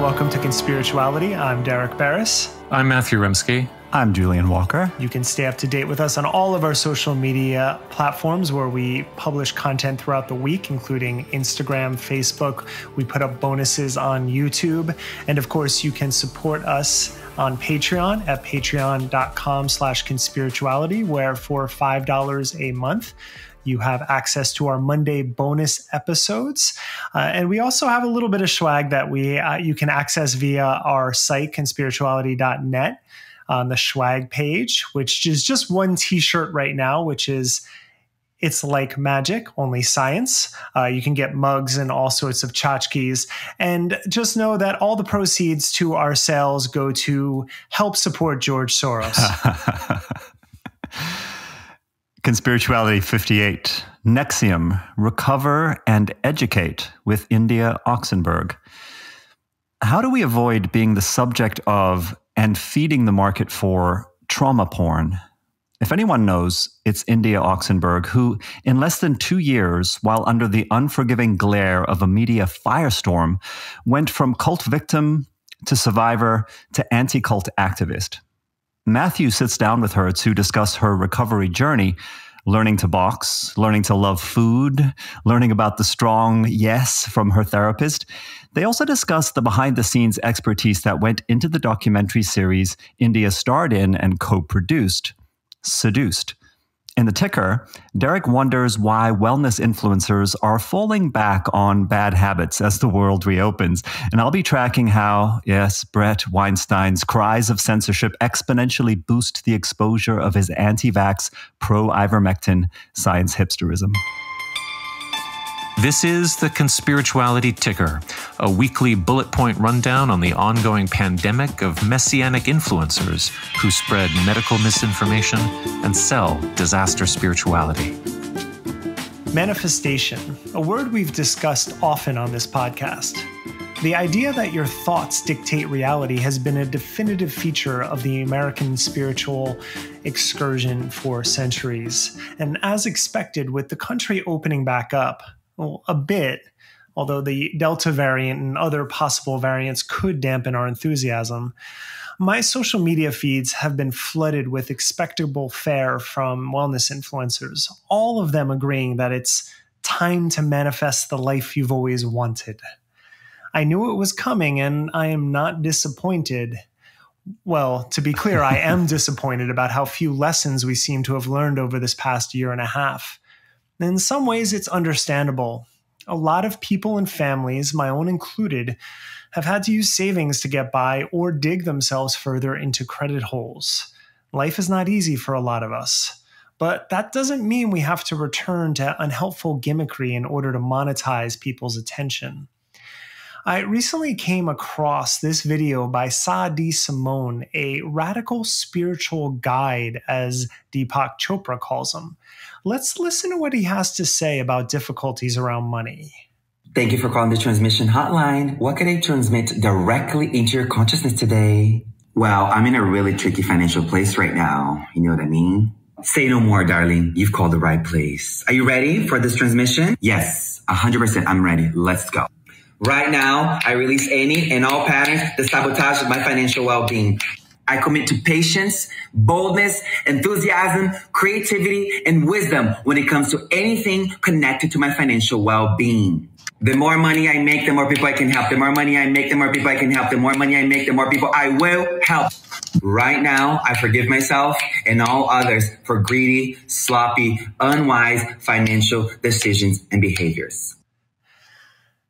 Welcome to Conspirituality. I'm Derek Barris. I'm Matthew Remski. I'm Julian Walker. You can stay up to date with us on all of our social media platforms where we publish content throughout the week, including Instagram, Facebook. We put up bonuses on YouTube. And of course, you can support us on Patreon at patreon.com/conspirituality, where for $5 a month, you have access to our Monday bonus episodes. And we also have a little bit of swag that you can access via our site, conspirituality.net, on the swag page, which is just one t-shirt right now, which is It's Like Magic, Only Science. You can get mugs and all sorts of tchotchkes. And just know that all the proceeds to our sales go to help support George Soros. Conspirituality 58, NXIVM, Recover and Educate with India Oxenberg. How do we avoid being the subject of and feeding the market for trauma porn? If anyone knows, it's India Oxenberg, who in less than 2 years, while under the unforgiving glare of a media firestorm, went from cult victim to survivor to anti-cult activist. Matthew sits down with her to discuss her recovery journey, learning to box, learning to love food, learning about the strong yes from her therapist. They also discuss the behind-the-scenes expertise that went into the documentary series India starred in and co-produced, Seduced. In the ticker, Derek wonders why wellness influencers are falling back on bad habits as the world reopens. And I'll be tracking how, yes, Bret Weinstein's cries of censorship exponentially boost the exposure of his anti-vax, pro-Ivermectin science hipsterism. This is the Conspirituality Ticker, a weekly bullet point rundown on the ongoing pandemic of messianic influencers who spread medical misinformation and sell disaster spirituality. Manifestation, a word we've discussed often on this podcast. The idea that your thoughts dictate reality has been a definitive feature of the American spiritual excursion for centuries. And as expected, with the country opening back up, well, a bit, although the Delta variant and other possible variants could dampen our enthusiasm, my social media feeds have been flooded with expectable fare from wellness influencers, all of them agreeing that it's time to manifest the life you've always wanted. I knew it was coming, and I am not disappointed. Well, to be clear, I am disappointed about how few lessons we seem to have learned over this past year and a half. In some ways, it's understandable. A lot of people and families, my own included, have had to use savings to get by or dig themselves further into credit holes. Life is not easy for a lot of us. But that doesn't mean we have to return to unhelpful gimmickry in order to monetize people's attention. I recently came across this video by Saadi Simone, a radical spiritual guide, as Deepak Chopra calls him. Let's listen to what he has to say about difficulties around money. Thank you for calling the transmission hotline. What can I transmit directly into your consciousness today? Well, I'm in a really tricky financial place right now. You know what I mean? Say no more, darling. You've called the right place. Are you ready for this transmission? Yes, 100%. I'm ready. Let's go. Right now, I release any and all patterns that sabotage my financial well-being. I commit to patience, boldness, enthusiasm, creativity, and wisdom when it comes to anything connected to my financial well-being. The more money I make, the more people I can help. The more money I make, the more people I can help. The more money I make, the more people I will help. Right now, I forgive myself and all others for greedy, sloppy, unwise financial decisions and behaviors.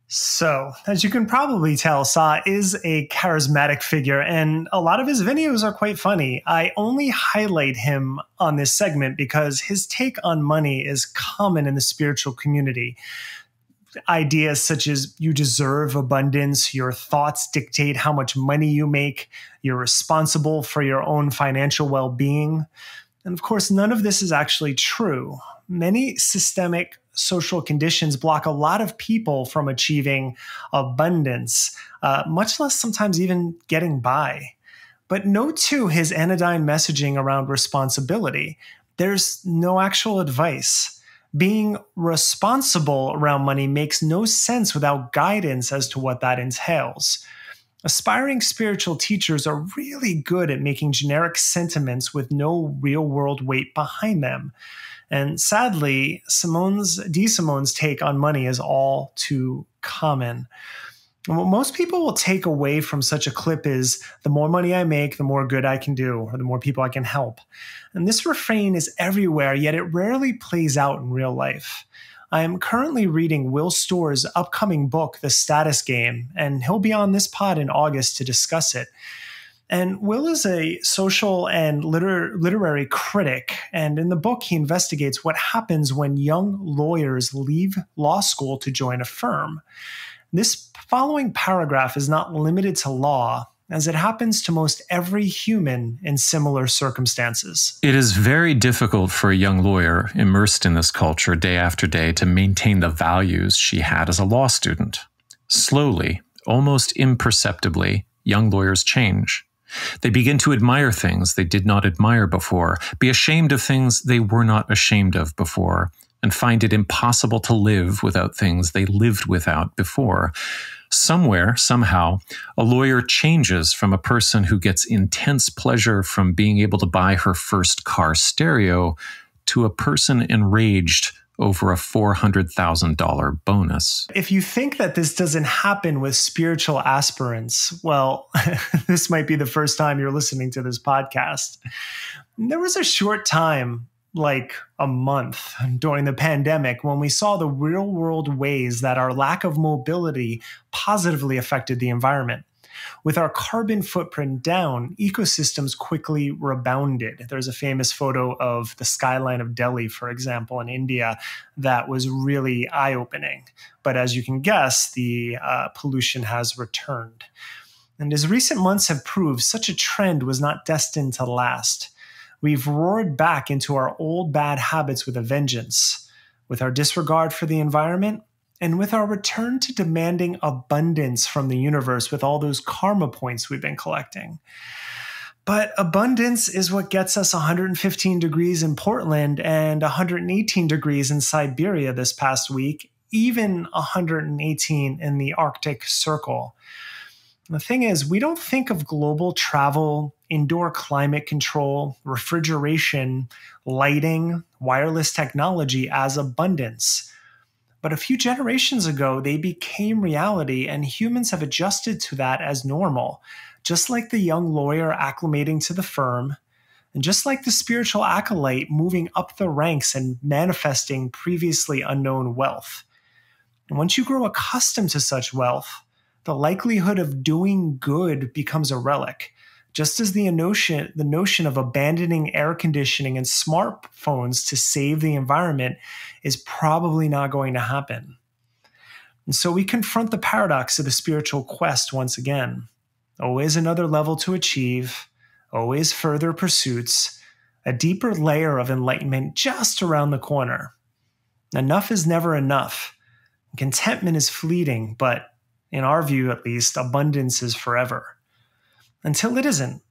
So, as you can probably tell, Sa is a charismatic figure, and a lot of his videos are quite funny. I only highlight him on this segment because his take on money is common in the spiritual community. Ideas such as you deserve abundance, your thoughts dictate how much money you make, you're responsible for your own financial well-being. And of course, none of this is actually true. Many systemic social conditions block a lot of people from achieving abundance, much less sometimes even getting by. But note too his anodyne messaging around responsibility. There's no actual advice. Being responsible around money makes no sense without guidance as to what that entails. Aspiring spiritual teachers are really good at making generic sentiments with no real-world weight behind them. And sadly, Simone's take on money is all too common. And what most people will take away from such a clip is the more money I make, the more good I can do, or the more people I can help. And this refrain is everywhere, yet it rarely plays out in real life. I am currently reading Will Storr's upcoming book, The Status Game, and he'll be on this pod in August to discuss it. And Will is a social and literary critic, and in the book he investigates what happens when young lawyers leave law school to join a firm. This following paragraph is not limited to law, as it happens to most every human in similar circumstances. It is very difficult for a young lawyer immersed in this culture day after day to maintain the values she had as a law student. Slowly, almost imperceptibly, young lawyers change. They begin to admire things they did not admire before, be ashamed of things they were not ashamed of before, and find it impossible to live without things they lived without before. Somewhere, somehow, a lawyer changes from a person who gets intense pleasure from being able to buy her first car stereo to a person enraged over a $400,000 bonus. If you think that this doesn't happen with spiritual aspirants, well, this might be the first time you're listening to this podcast. There was a short time, like a month during the pandemic, when we saw the real-world ways that our lack of mobility positively affected the environment. With our carbon footprint down, ecosystems quickly rebounded. There's a famous photo of the skyline of Delhi, for example, in India, that was really eye-opening. But as you can guess, the pollution has returned. And as recent months have proved, such a trend was not destined to last. We've roared back into our old bad habits with a vengeance, with our disregard for the environment, and with our return to demanding abundance from the universe with all those karma points we've been collecting. But abundance is what gets us 115 degrees in Portland and 118 degrees in Siberia this past week, even 118 in the Arctic Circle. The thing is, we don't think of global travel, indoor climate control, refrigeration, lighting, wireless technology as abundance. But a few generations ago, they became reality, and humans have adjusted to that as normal, just like the young lawyer acclimating to the firm, and just like the spiritual acolyte moving up the ranks and manifesting previously unknown wealth. And once you grow accustomed to such wealth, the likelihood of doing good becomes a relic, just as the notion of abandoning air conditioning and smartphones to save the environment is probably not going to happen. And so we confront the paradox of the spiritual quest once again. Always another level to achieve, always further pursuits, a deeper layer of enlightenment just around the corner. Enough is never enough. Contentment is fleeting, but in our view at least, abundance is forever. Until it isn't.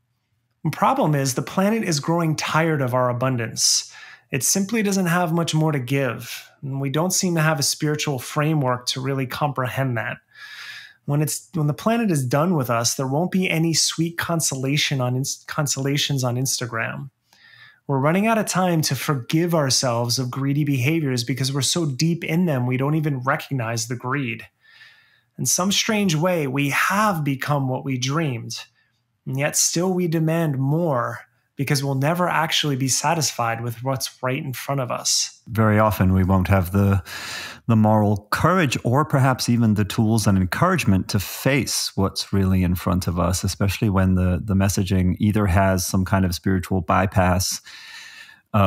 The problem is the planet is growing tired of our abundance. It simply doesn't have much more to give, and we don't seem to have a spiritual framework to really comprehend that. When the planet is done with us, there won't be any sweet consolations on Instagram. We're running out of time to forgive ourselves of greedy behaviors because we're so deep in them we don't even recognize the greed. In some strange way, we have become what we dreamed. And yet still we demand more because we'll never actually be satisfied with what's right in front of us. Very often we won't have the moral courage or perhaps even the tools and encouragement to face what's really in front of us, especially when the messaging either has some kind of spiritual bypass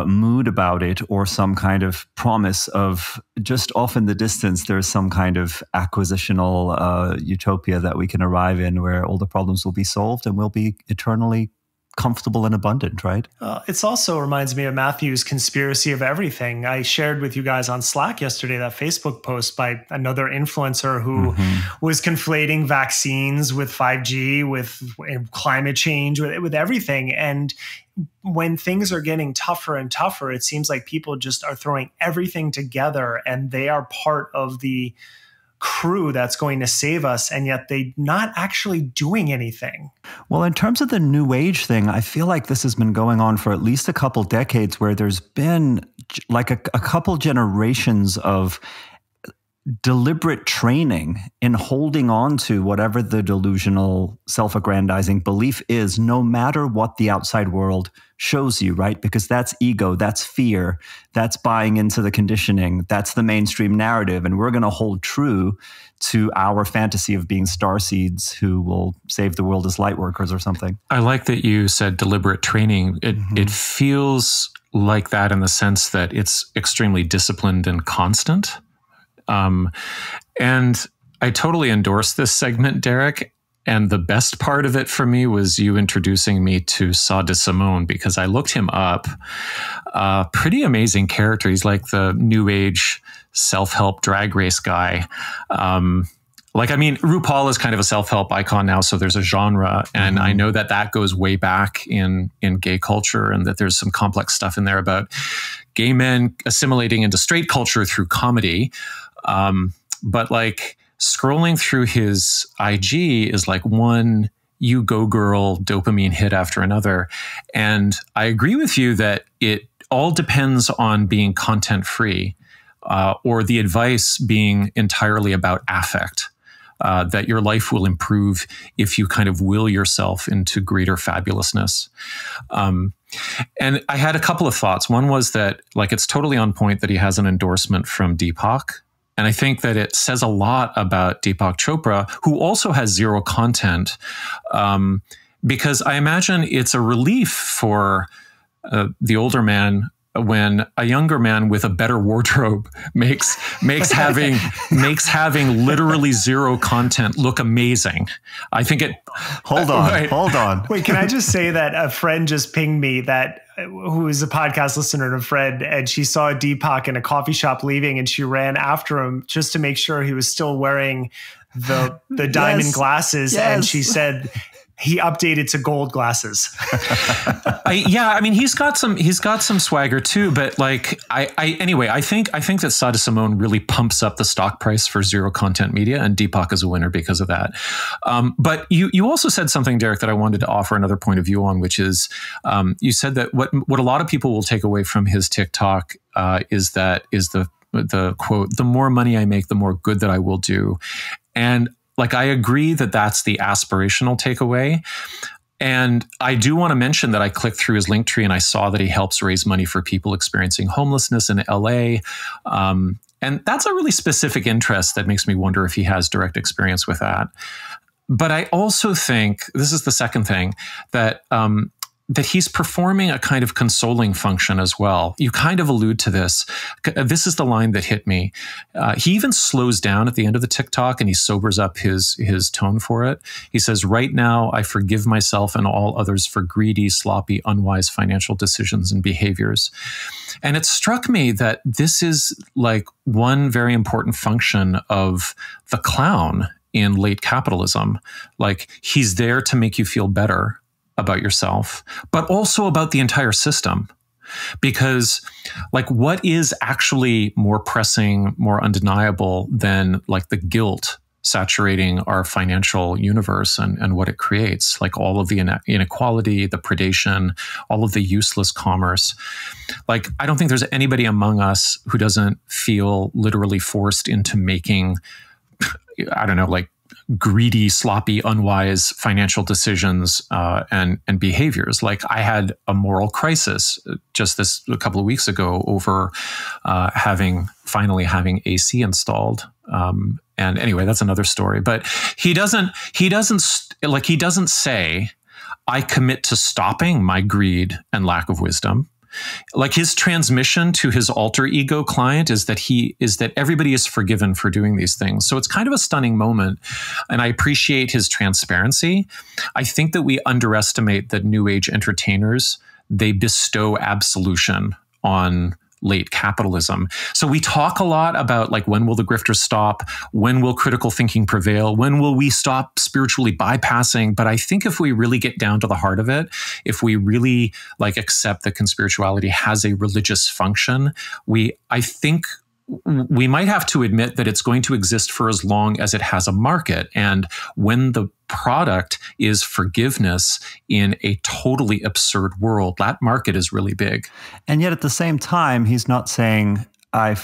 mood about it or some kind of promise of just off in the distance, there's some kind of acquisitional utopia that we can arrive in where all the problems will be solved and we'll be eternally comfortable and abundant, right? It also reminds me of Matthew's conspiracy of everything. I shared with you guys on Slack yesterday that Facebook post by another influencer who was conflating vaccines with 5G, with climate change, with everything. And when things are getting tougher and tougher, it seems like people just are throwing everything together and they are part of the crew that's going to save us, and yet they're not actually doing anything. Well, in terms of the New Age thing, I feel like this has been going on for at least a couple decades, where there's been like a couple generations of deliberate training in holding on to whatever the delusional self-aggrandizing belief is, no matter what the outside world shows you, right? Because that's ego, that's fear, that's buying into the conditioning, that's the mainstream narrative. And we're going to hold true to our fantasy of being starseeds who will save the world as light workers or something. I like that you said deliberate training. It feels like that in the sense that it's extremely disciplined and constant. And I totally endorse this segment, Derek. And the best part of it for me was you introducing me to Seduced, because I looked him up. Pretty amazing character. He's like the New Age self-help drag race guy. RuPaul is kind of a self-help icon now, so there's a genre. And I know that that goes way back in gay culture, and that there's some complex stuff in there about gay men assimilating into straight culture through comedy. But like scrolling through his IG is like one you go girl dopamine hit after another. And I agree with you that it all depends on being content free, or the advice being entirely about affect. That your life will improve if you kind of will yourself into greater fabulousness. And I had a couple of thoughts. One was that like it's totally on point that he has an endorsement from Deepak. And I think that it says a lot about Deepak Chopra, who also has zero content, because I imagine it's a relief for the older man when a younger man with a better wardrobe makes having literally zero content look amazing. I think it. Hold on. Wait, can I just say that a friend just pinged me who is a podcast listener to Fred, and she saw Deepak in a coffee shop leaving, and she ran after him just to make sure he was still wearing the diamond glasses, and she said he updated to gold glasses. He's got some swagger too, but like anyway, I think that Seduced really pumps up the stock price for zero content media, and Deepak is a winner because of that. But you also said something, Derek, that I wanted to offer another point of view on, which is you said that what a lot of people will take away from his TikTok is the quote, "The more money I make, the more good that I will do." And like, I agree that that's the aspirational takeaway. And I do want to mention that I clicked through his Linktree and I saw that he helps raise money for people experiencing homelessness in LA. And that's a really specific interest that makes me wonder if he has direct experience with that. But I also think, this is the second thing, that he's performing a kind of consoling function as well. You kind of allude to this. This is the line that hit me. He even slows down at the end of the TikTok and he sobers up his tone for it. He says, "Right now, I forgive myself and all others for greedy, sloppy, unwise financial decisions and behaviors." And it struck me that this is like one very important function of the clown in late capitalism. Like, he's there to make you feel better about yourself, but also about the entire system. Because like, what is actually more pressing, more undeniable than like the guilt saturating our financial universe and what it creates, like all of the inequality, the predation, all of the useless commerce. Like, I don't think there's anybody among us who doesn't feel literally forced into making, I don't know, like greedy, sloppy, unwise financial decisions and behaviors. Like, I had a moral crisis just a couple of weeks ago over finally having AC installed. And anyway, that's another story. But he doesn't say, "I commit to stopping my greed and lack of wisdom." Like his transmission to his alter ego client is that everybody is forgiven for doing these things. So it's kind of a stunning moment. And I appreciate his transparency. I think that we underestimate that New Age entertainers, they bestow absolution on late capitalism. So we talk a lot about like, when will the grifters stop? When will critical thinking prevail? When will we stop spiritually bypassing? But I think if we really get down to the heart of it, if we really like accept that conspirituality has a religious function, I think we might have to admit that it's going to exist for as long as it has a market. And when the product is forgiveness in a totally absurd world, that market is really big. And yet at the same time, he's not saying, I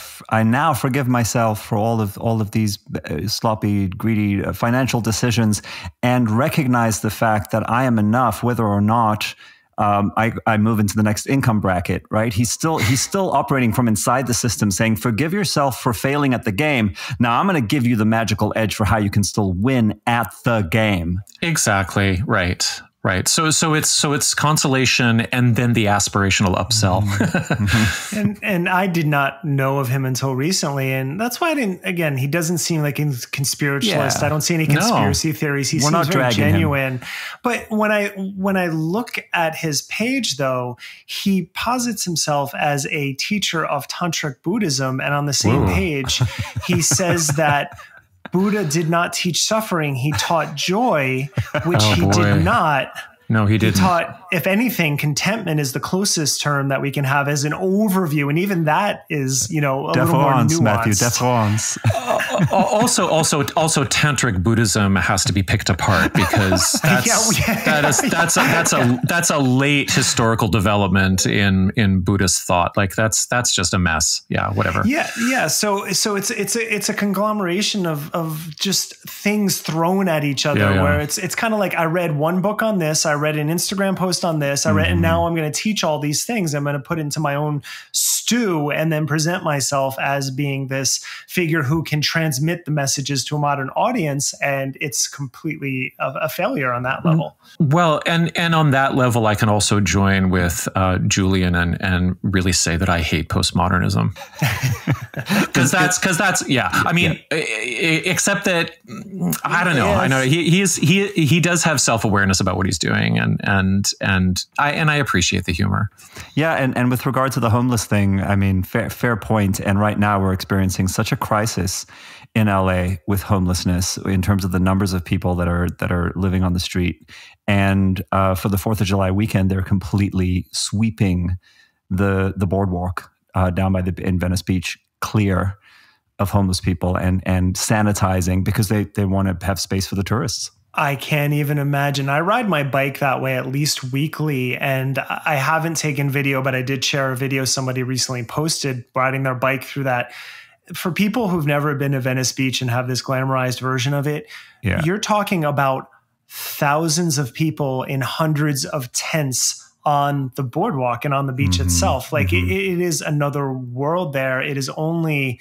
now forgive myself for all of these sloppy, greedy financial decisions and recognize the fact that I am enough, whether or not I move into the next income bracket, right? He's still operating from inside the system, saying, forgive yourself for failing at the game. Now I'm going to give you the magical edge for how you can still win at the game. Exactly. Right. Right. So it's consolation and then the aspirational upsell. Mm-hmm. and I did not know of him until recently. And that's why he doesn't seem like a conspiritualist. Yeah. I don't see any conspiracy theories. He seems very genuine. But when I look at his page, though, he posits himself as a teacher of Tantric Buddhism. And on the same page, he says that Buddha did not teach suffering. He taught joy, which he did not. No, he didn't. He taught, if anything, contentment is the closest term that we can have as an overview. And even that is, a little more nuanced. Matthew, deference. Also, tantric Buddhism has to be picked apart because that's a late historical development in Buddhist thought. Like that's just a mess. Yeah, whatever. Yeah. So it's a conglomeration of just things thrown at each other. Where it's kind of like, I read one book on this, I read an Instagram post on this, and now I'm going to teach all these things. I'm going to put into my own stew and then present myself as being this figure who can transmit the messages to a modern audience. And it's completely a failure on that level. Well, and on that level, I can also join with Julian and really say that I hate postmodernism. Because that's I mean, except that I don't know. I know he does have self-awareness about what he's doing, and I appreciate the humor. Yeah, and with regard to the homeless thing, I mean, fair point. And right now we're experiencing such a crisis in LA with homelessness in terms of the numbers of people that are living on the street. And for the 4th of July weekend, they're completely sweeping the boardwalk down in Venice Beach clear of homeless people and sanitizing because they want to have space for the tourists. I can't even imagine. I ride my bike that way at least weekly, and I haven't taken video, but I did share a video somebody recently posted riding their bike through that. For people who've never been to Venice Beach and have this glamorized version of it, you're talking about thousands of people in hundreds of tents on the boardwalk and on the beach itself. Like it is another world there. It is only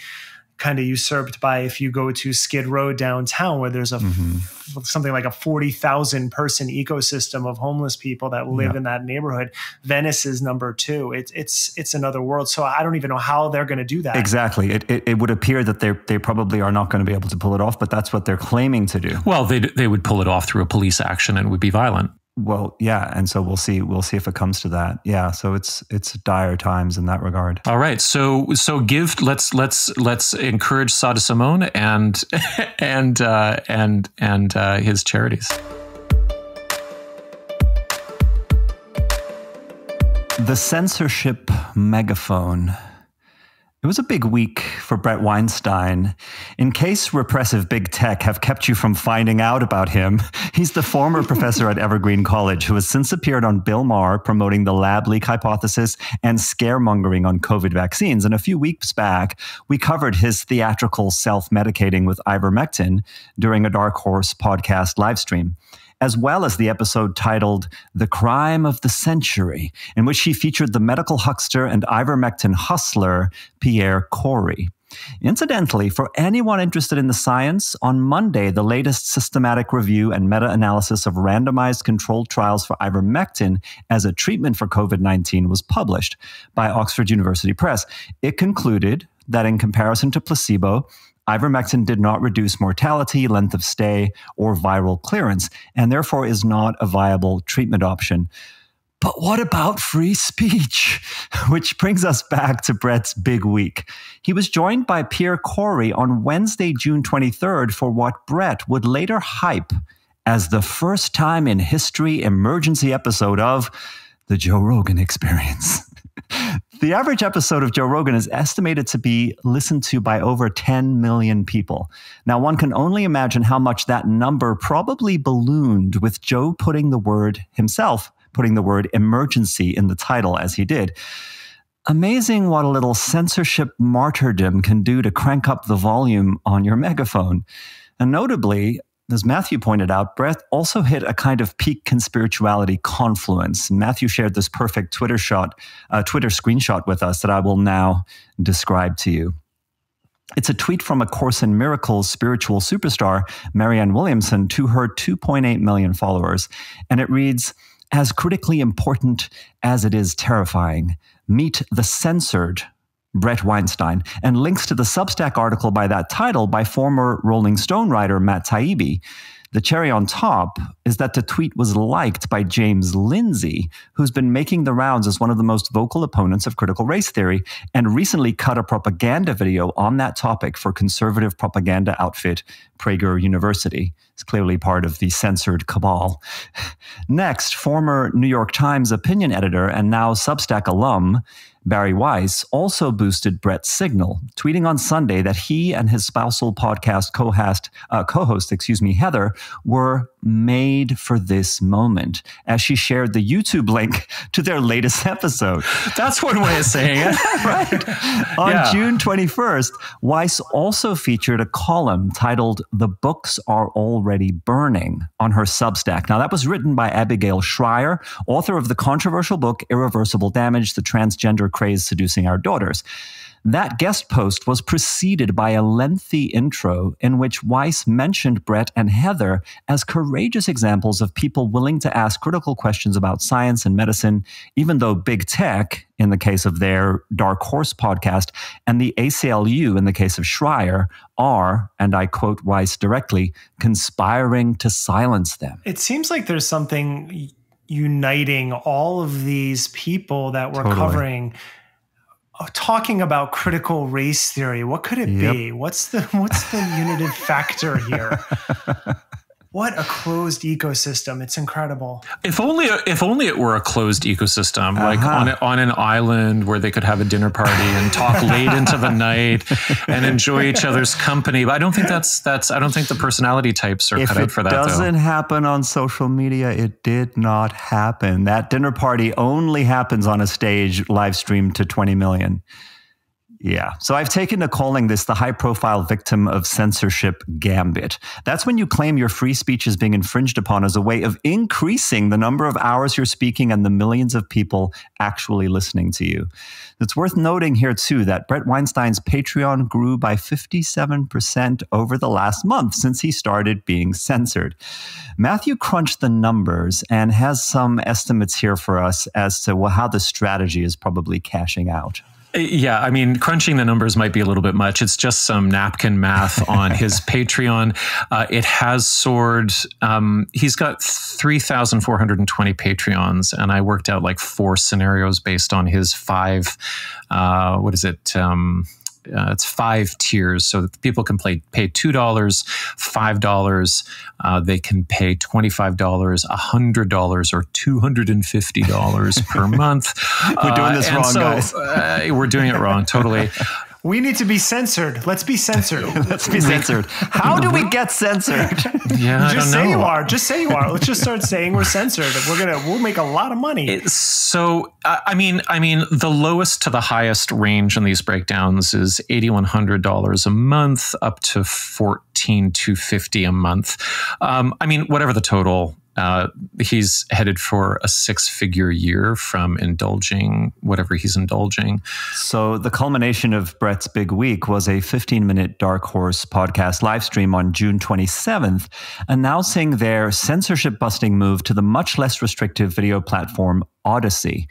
kind of usurped by if you go to Skid Row downtown, where there's something like a 40,000 person ecosystem of homeless people that live in that neighborhood. Venice is number 2. It's another world. So I don't even know how they're going to do that. Exactly. It would appear that they probably are not going to be able to pull it off, but that's what they're claiming to do. Well, they would pull it off through a police action and it would be violent. Well, yeah, and so we'll see if it comes to that. Yeah, so it's dire times in that regard. All right, so let's encourage Sada Simone and his charities. The censorship megaphone. It was a big week for Bret Weinstein. In case repressive big tech have kept you from finding out about him, he's the former professor at Evergreen College who has since appeared on Bill Maher promoting the lab leak hypothesis and scaremongering on COVID vaccines. And a few weeks back, we covered his theatrical self-medicating with ivermectin during a Dark Horse podcast livestream, as well as the episode titled The Crime of the Century, in which he featured the medical huckster and ivermectin hustler, Pierre Corey. Incidentally, for anyone interested in the science, on Monday, the latest systematic review and meta-analysis of randomized controlled trials for ivermectin as a treatment for COVID-19 was published by Oxford University Press. It concluded that in comparison to placebo, ivermectin did not reduce mortality, length of stay, or viral clearance, and therefore is not a viable treatment option. But what about free speech? Which brings us back to Bret's big week. He was joined by Pierre Corey on Wednesday, June 23rd, for what Bret would later hype as the first time in history emergency episode of The Joe Rogan Experience. The average episode of Joe Rogan is estimated to be listened to by over 10 million people. Now, one can only imagine how much that number probably ballooned with Joe putting the word emergency in the title as he did. Amazing what a little censorship martyrdom can do to crank up the volume on your megaphone. And notably, as Matthew pointed out, Bret also hit a kind of peak conspirituality confluence. Matthew shared this perfect Twitter screenshot with us that I will now describe to you. It's a tweet from A Course in Miracles spiritual superstar, Marianne Williamson, to her 2.8 million followers. And it reads, "As critically important as it is terrifying, meet the censored Bret Weinstein," and links to the Substack article by that title by former Rolling Stone writer Matt Taibbi. The cherry on top is that the tweet was liked by James Lindsay, who's been making the rounds as one of the most vocal opponents of critical race theory, and recently cut a propaganda video on that topic for conservative propaganda outfit Prager University. It's clearly part of the censored cabal. Next, former New York Times opinion editor and now Substack alum Barry Weiss also boosted Bret's signal, tweeting on Sunday that he and his spousal podcast co-host, Heather, were made for this moment, as she shared the YouTube link to their latest episode. That's one way of saying it. Right. On June 21st, Weiss also featured a column titled "The Books Are Already Burning" on her Substack. Now, that was written by Abigail Schreier, author of the controversial book Irreversible Damage, The Transgender Craze Seducing Our Daughters. That guest post was preceded by a lengthy intro in which Weiss mentioned Bret and Heather as courageous examples of people willing to ask critical questions about science and medicine, even though big tech, in the case of their Dark Horse podcast, and the ACLU, in the case of Schreier, are, and I quote Weiss directly, conspiring to silence them. It seems like there's something uniting all of these people that we're covering, talking about critical race theory. What could it be? What's the unitive factor here? What a closed ecosystem. It's incredible. If only it were a closed ecosystem, like on an island where they could have a dinner party and talk late into the night and enjoy each other's company. But I don't think I don't think the personality types are cut out for that. If it doesn't happen on social media, it did not happen. That dinner party only happens on a stage live streamed to 20 million. Yeah. So I've taken to calling this the high-profile victim of censorship gambit. That's when you claim your free speech is being infringed upon as a way of increasing the number of hours you're speaking and the millions of people actually listening to you. It's worth noting here, too, that Bret Weinstein's Patreon grew by 57% over the last month since he started being censored. Matthew crunched the numbers and has some estimates here for us as to how the strategy is probably cashing out. Yeah, I mean, crunching the numbers might be a little bit much. It's just some napkin math on his Patreon. It has soared. He's got 3,420 Patreons, and I worked out like 4 scenarios based on his 5, it's 5 tiers. So that people can pay $2, $5. They can pay $25, $100, or $250 per month. We're doing this wrong, guys. We're doing it wrong, totally. We need to be censored. Let's be censored. Let's be censored. How do we get censored? Yeah, I don't know. Just say you are. Just say you are. Let's just start saying we're censored. We'll make a lot of money. So, I mean, the lowest to the highest range in these breakdowns is $8,100 a month up to $14,250 a month. I mean, whatever the total, He's headed for a 6-figure year from indulging whatever he's indulging. So the culmination of Bret's big week was a 15-minute Dark Horse podcast live stream on June 27th, announcing their censorship-busting move to the much less restrictive video platform Odyssey.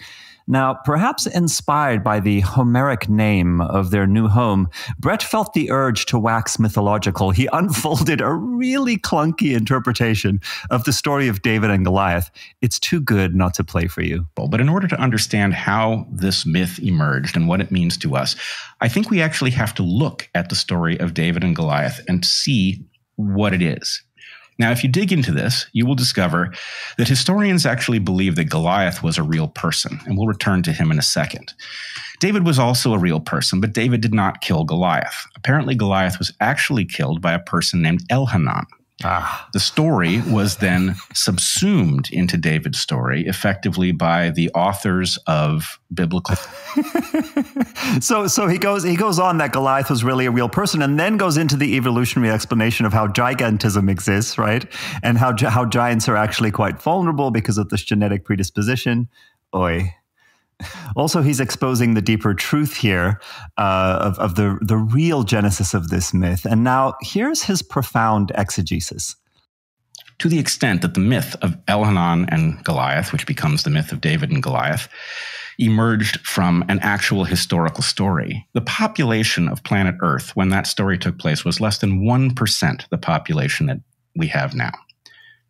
Now, perhaps inspired by the Homeric name of their new home, Bret felt the urge to wax mythological. He unfolded a really clunky interpretation of the story of David and Goliath. It's too good not to play for you. But in order to understand how this myth emerged and what it means to us, I think we actually have to look at the story of David and Goliath and see what it is. Now, if you dig into this, you will discover that historians actually believe that Goliath was a real person, and we'll return to him in a second. David was also a real person, but David did not kill Goliath. Apparently, Goliath was actually killed by a person named Elhanan. The story was then subsumed into David's story, effectively by the authors of biblical. So he goes on that Goliath was really a real person, and then goes into the evolutionary explanation of how gigantism exists, right? And how giants are actually quite vulnerable because of this genetic predisposition. Oy. Also, he's exposing the deeper truth here of the real genesis of this myth. And now here's his profound exegesis. To the extent that the myth of Elhanan and Goliath, which becomes the myth of David and Goliath, emerged from an actual historical story, the population of planet Earth when that story took place was less than 1% the population that we have now.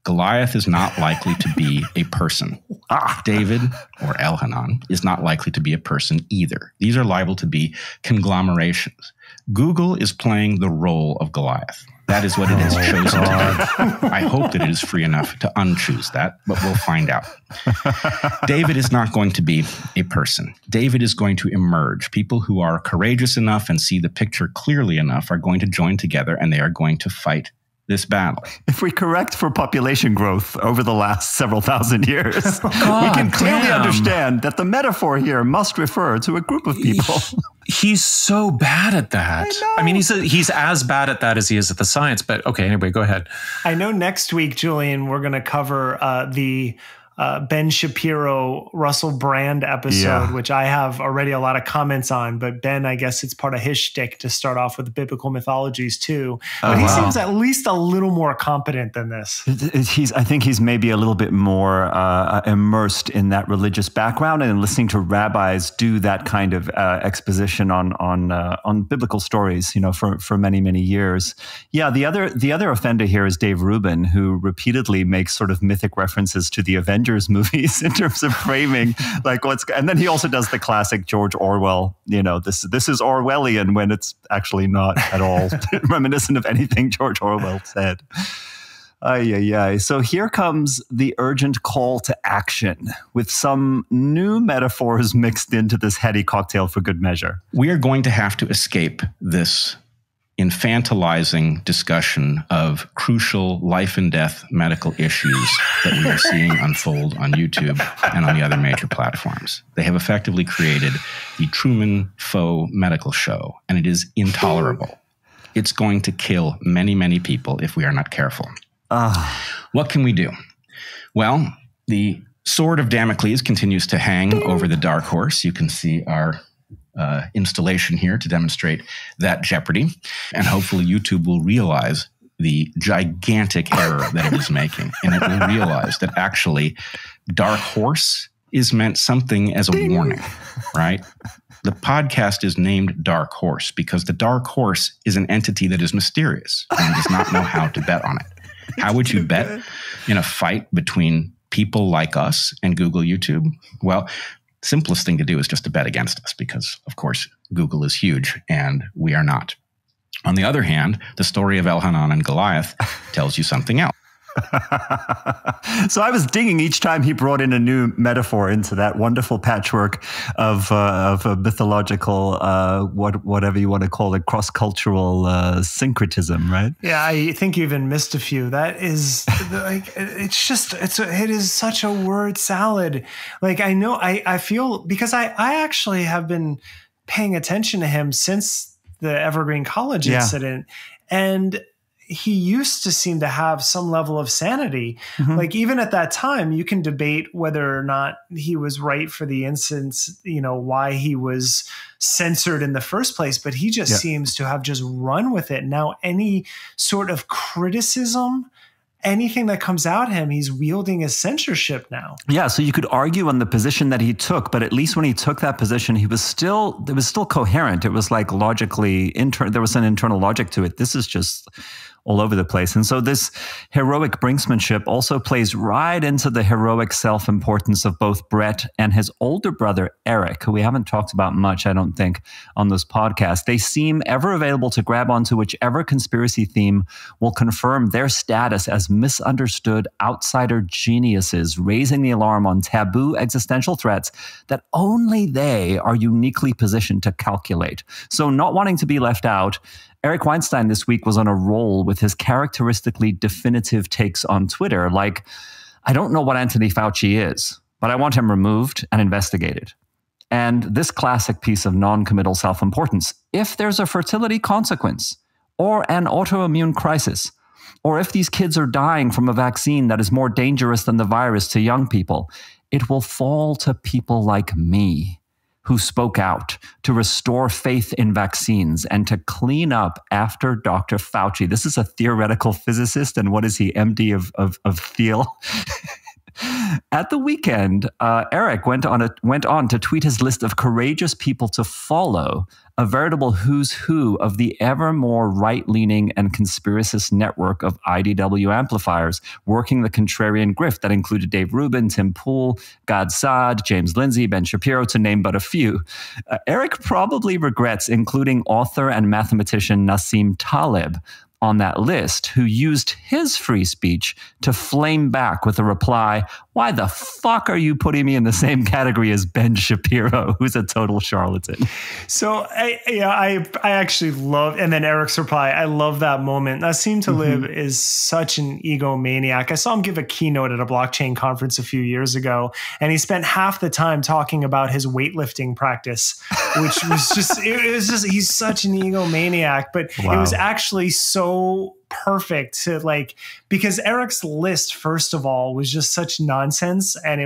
Goliath is not likely to be a person. David, or Elhanan, is not likely to be a person either. These are liable to be conglomerations. Google is playing the role of Goliath. That is what it has chosen to do. I hope that it is free enough to unchoose that, but we'll find out. David is not going to be a person. David is going to emerge. People who are courageous enough and see the picture clearly enough are going to join together, and they are going to fight this battle. If we correct for population growth over the last several thousand years, we can clearly understand that the metaphor here must refer to a group of people. He's so bad at that. I mean, he's as bad at that as he is at the science, but okay, anyway, go ahead. I know next week, Julian, we're going to cover the Ben Shapiro, Russell Brand episode, which I have already a lot of comments on. But Ben, I guess it's part of his shtick to start off with the biblical mythologies too. But he seems at least a little more competent than this. I think he's maybe a little bit more immersed in that religious background and listening to rabbis do that kind of exposition on biblical stories, for many, many years. Yeah, the other offender here is Dave Rubin, who repeatedly makes sort of mythic references to the Avengers movies in terms of framing and then he also does the classic George Orwell, this is Orwellian when it's actually not at all reminiscent of anything George Orwell said. So here comes the urgent call to action with some new metaphors mixed into this heady cocktail for good measure. We are going to have to escape this infantilizing discussion of crucial life and death medical issues that we are seeing unfold on YouTube and on the other major platforms. They have effectively created the Truman faux medical show, and it is intolerable. It's going to kill many, many people if we are not careful. What can we do? Well, the sword of Damocles continues to hang over the dark horse. You can see our installation here to demonstrate that jeopardy. And hopefully YouTube will realize the gigantic error that it is making. And it will realize that actually dark horse is meant something as a warning, right? The podcast is named Dark Horse because the dark horse is an entity that is mysterious and does not know how to bet on it. How would you bet in a fight between people like us and Google YouTube? Well, simplest thing to do is just to bet against us because, of course, Google is huge and we are not. On the other hand, the story of Elhanan and Goliath tells you something else. So I was digging each time he brought in a new metaphor into that wonderful patchwork of a mythological, whatever you want to call it, cross-cultural syncretism, right? Yeah, I think you even missed a few. That is it is such a word salad. I feel because I actually have been paying attention to him since the Evergreen College incident, and he used to seem to have some level of sanity. Like even at that time, you can debate whether or not he was right for the instance, why he was censored in the first place, but he just seems to have just run with it. Now, any sort of criticism, anything that comes out him, he's wielding as censorship now. Yeah, so you could argue on the position that he took, but at least when he took that position, it was still coherent. It was like logically, there was an internal logic to it. This is just all over the place. And so this heroic brinksmanship also plays right into the heroic self-importance of both Bret and his older brother, Eric, who we haven't talked about much, I don't think, on this podcast. They seem ever available to grab onto whichever conspiracy theme will confirm their status as misunderstood outsider geniuses, raising the alarm on taboo existential threats that only they are uniquely positioned to calculate. So not wanting to be left out, Eric Weinstein this week was on a roll with his characteristically definitive takes on Twitter, like, I don't know what Anthony Fauci is, but I want him removed and investigated. And this classic piece of non-committal self-importance, if there's a fertility consequence or an autoimmune crisis, or if these kids are dying from a vaccine that is more dangerous than the virus to young people, it will fall to people like me, who spoke out to restore faith in vaccines and to clean up after Dr. Fauci. This is a theoretical physicist, and what is he, MD of Thiel? At the weekend, Eric went on to tweet his list of courageous people to follow, a veritable who's who of the ever more right-leaning and conspiracist network of IDW amplifiers working the contrarian grift that included Dave Rubin, Tim Pool, Gad Saad, James Lindsay, Ben Shapiro, to name but a few. Eric probably regrets including author and mathematician Nassim Taleb on that list, who used his free speech to flame back with a reply, why the fuck are you putting me in the same category as Ben Shapiro, who's a total charlatan? So I actually love, and then Eric's reply, I love that moment. Nassim Taleb is such an egomaniac. I saw him give a keynote at a blockchain conference a few years ago, and he spent half the time talking about his weightlifting practice, which was just, he's such an egomaniac, but it was actually so perfect to because Eric's list, first of all, was just such nonsense. And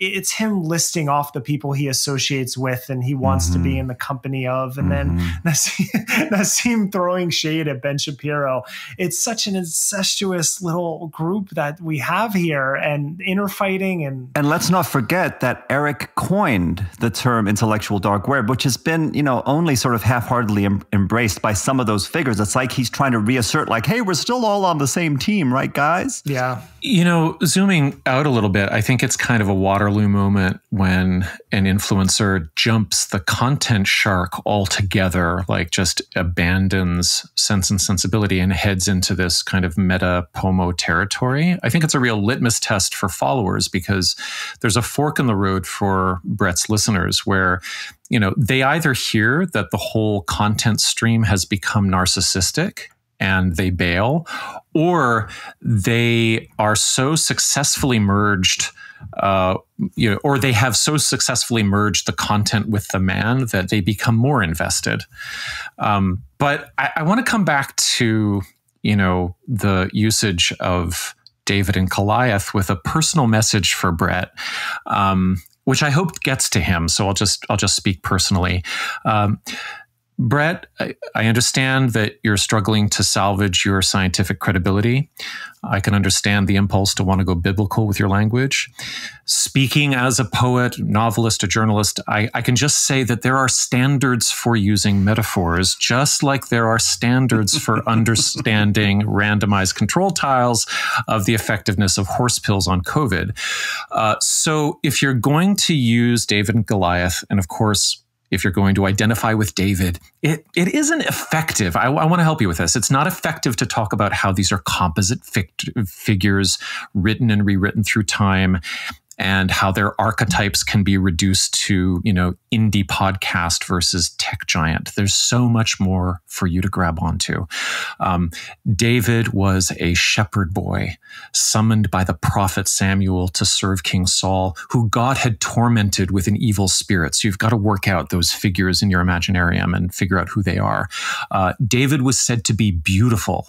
it's him listing off the people he associates with and he wants to be in the company of. And then Nassim throwing shade at Ben Shapiro. It's such an incestuous little group that we have here, and interfighting. And let's not forget that Eric coined the term intellectual dark web, which has been, only sort of half-heartedly embraced by some of those figures. It's like he's trying to reassert, like, hey, we're still all on the same team, right, guys? Yeah. Zooming out a little bit, I think it's kind of a Waterloo moment when an influencer jumps the content shark altogether, like just abandons Sense and Sensibility and heads into this kind of meta pomo territory. I think it's a real litmus test for followers, because there's a fork in the road for Bret's listeners where, they either hear that the whole content stream has become narcissistic and they bail, or they are so successfully merged, or they have so successfully merged the content with the man that they become more invested. But I want to come back to, the usage of David and Goliath with a personal message for Bret, which I hope gets to him. So I'll just speak personally. Bret, I understand that you're struggling to salvage your scientific credibility. I can understand the impulse to want to go biblical with your language. Speaking as a poet, novelist, a journalist, I can just say that there are standards for using metaphors, just like there are standards for understanding randomized control trials of the effectiveness of horse pills on COVID. So if you're going to use David and Goliath, and of course, if you're going to identify with David, it isn't effective. I want to help you with this. It's not effective to talk about how these are composite figures written and rewritten through time, and how their archetypes can be reduced to, indie podcast versus tech giant. There's so much more for you to grab onto. David was a shepherd boy summoned by the prophet Samuel to serve King Saul, who God had tormented with an evil spirit. So you've got to work out those figures in your imaginarium and figure out who they are. David was said to be beautiful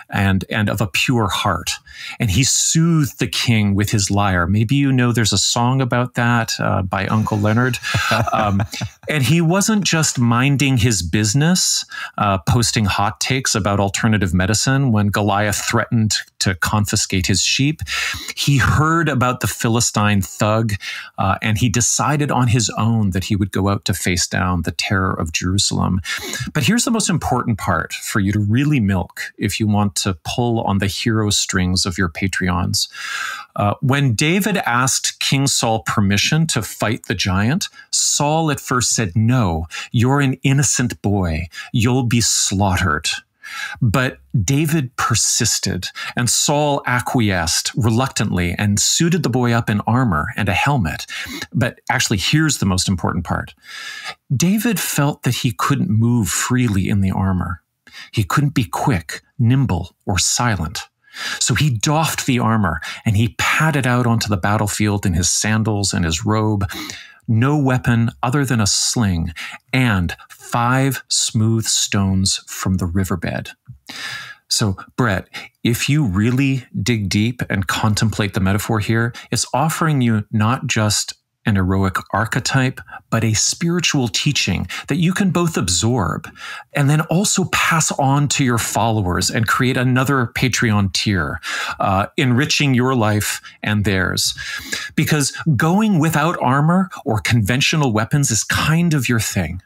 and of a pure heart, and he soothed the king with his lyre. Maybe there's a song about that by Uncle Leonard. And he wasn't just minding his business, posting hot takes about alternative medicine when Goliath threatened to confiscate his sheep. He heard about the Philistine thug, and he decided on his own that he would go out to face down the terror of Jerusalem. But here's the most important part for you to really milk if you want to pull on the hero strings of your Patreons. When David asked King Saul permission to fight the giant, Saul at first said, "No, you're an innocent boy. You'll be slaughtered." But David persisted, and Saul acquiesced reluctantly and suited the boy up in armor and a helmet. But actually, here's the most important part. David felt that he couldn't move freely in the armor. He couldn't be quick, nimble, or silent. So he doffed the armor and he padded out onto the battlefield in his sandals and his robe. No weapon other than a sling and 5 smooth stones from the riverbed. So, Bret, if you really dig deep and contemplate the metaphor here, it's offering you not just an heroic archetype, but a spiritual teaching that you can both absorb and then also pass on to your followers and create another Patreon tier, enriching your life and theirs. Because going without armor or conventional weapons is kind of your thing.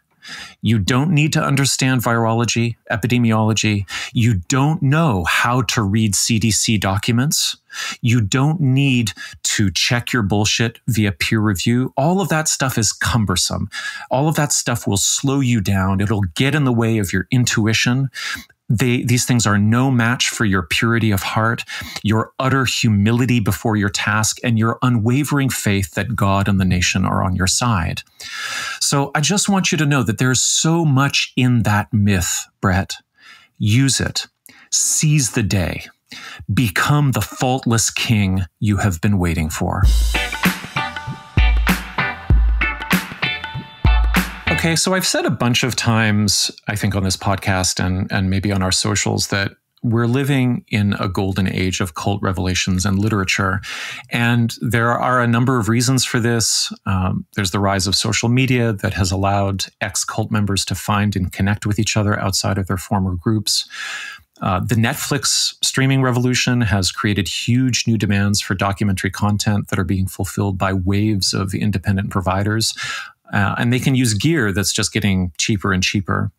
You don't need to understand virology, epidemiology. You don't know how to read CDC documents. You don't need to check your bullshit via peer review. All of that stuff is cumbersome. All of that stuff will slow you down. It'll get in the way of your intuition. These things are no match for your purity of heart, your utter humility before your task, and your unwavering faith that God and the nation are on your side. So I just want you to know that there's so much in that myth, Bret. Use it. Seize the day. Become the faultless king you have been waiting for. Okay, so I've said a bunch of times, I think on this podcast and maybe on our socials, that we're living in a golden age of cult revelations and literature. And there are a number of reasons for this. There's the rise of social media that has allowed ex-cult members to find and connect with each other outside of their former groups. The Netflix streaming revolution has created huge new demands for documentary content that are being fulfilled by waves of independent providers. And they can use gear that's just getting cheaper and cheaper.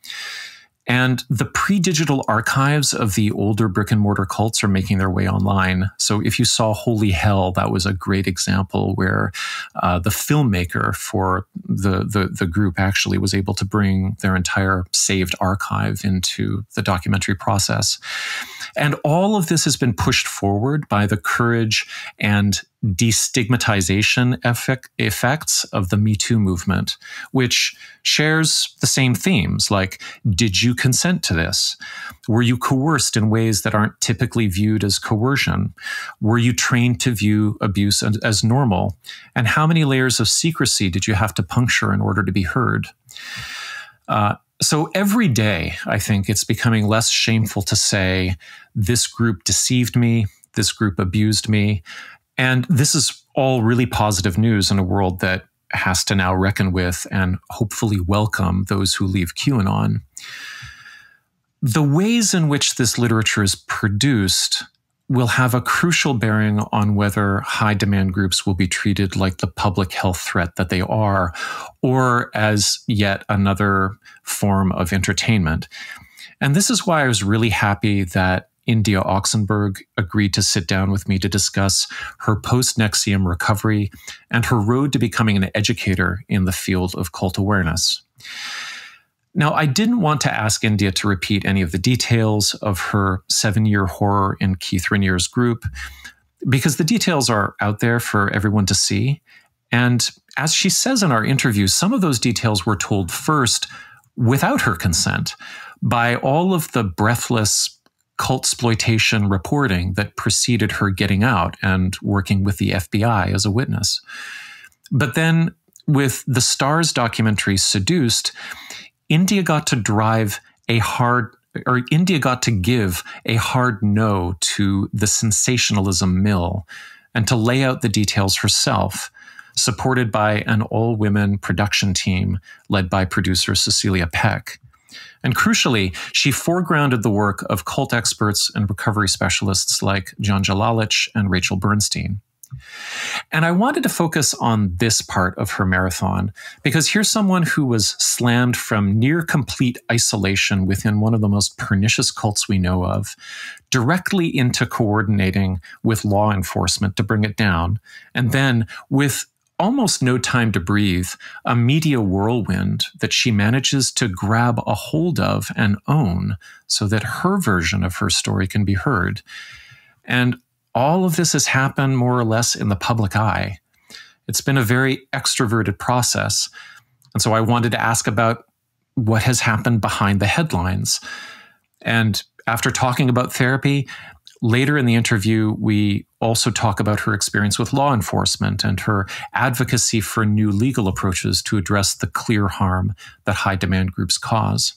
And the pre-digital archives of the older brick and mortar cults are making their way online. So if you saw Holy Hell, that was a great example where the filmmaker for the group actually was able to bring their entire saved archive into the documentary process. And all of this has been pushed forward by the courage and destigmatization effects of the Me Too movement, which shares the same themes like, did you consent to this? Were you coerced in ways that aren't typically viewed as coercion? Were you trained to view abuse as normal? And how many layers of secrecy did you have to puncture in order to be heard? So every day, I think it's becoming less shameful to say, this group deceived me, this group abused me. And this is all really positive news in a world that has to now reckon with and hopefully welcome those who leave QAnon. The ways in which this literature is produced will have a crucial bearing on whether high-demand groups will be treated like the public health threat that they are, or as yet another form of entertainment. And this is why I was really happy that India Oxenberg agreed to sit down with me to discuss her post-NXIVM recovery and her road to becoming an educator in the field of cult awareness. Now, I didn't want to ask India to repeat any of the details of her 7-year horror in Keith Rainier's group, because the details are out there for everyone to see. And as she says in our interview, some of those details were told first without her consent by all of the breathless cultsploitation reporting that preceded her getting out and working with the FBI as a witness. But then with the Starz documentary Seduced, India got to give a hard no to the sensationalism mill and to lay out the details herself, supported by an all-women production team led by producer Cecilia Peck. And crucially, she foregrounded the work of cult experts and recovery specialists like John Jalalich and Rachel Bernstein. And I wanted to focus on this part of her marathon because here's someone who was slammed from near complete isolation within one of the most pernicious cults we know of, directly into coordinating with law enforcement to bring it down, and then with almost no time to breathe, a media whirlwind that she manages to grab a hold of and own so that her version of her story can be heard. And all of this has happened more or less in the public eye. It's been a very extroverted process. And so I wanted to ask about what has happened behind the headlines. And after talking about therapy, later in the interview, we also talk about her experience with law enforcement and her advocacy for new legal approaches to address the clear harm that high demand groups cause.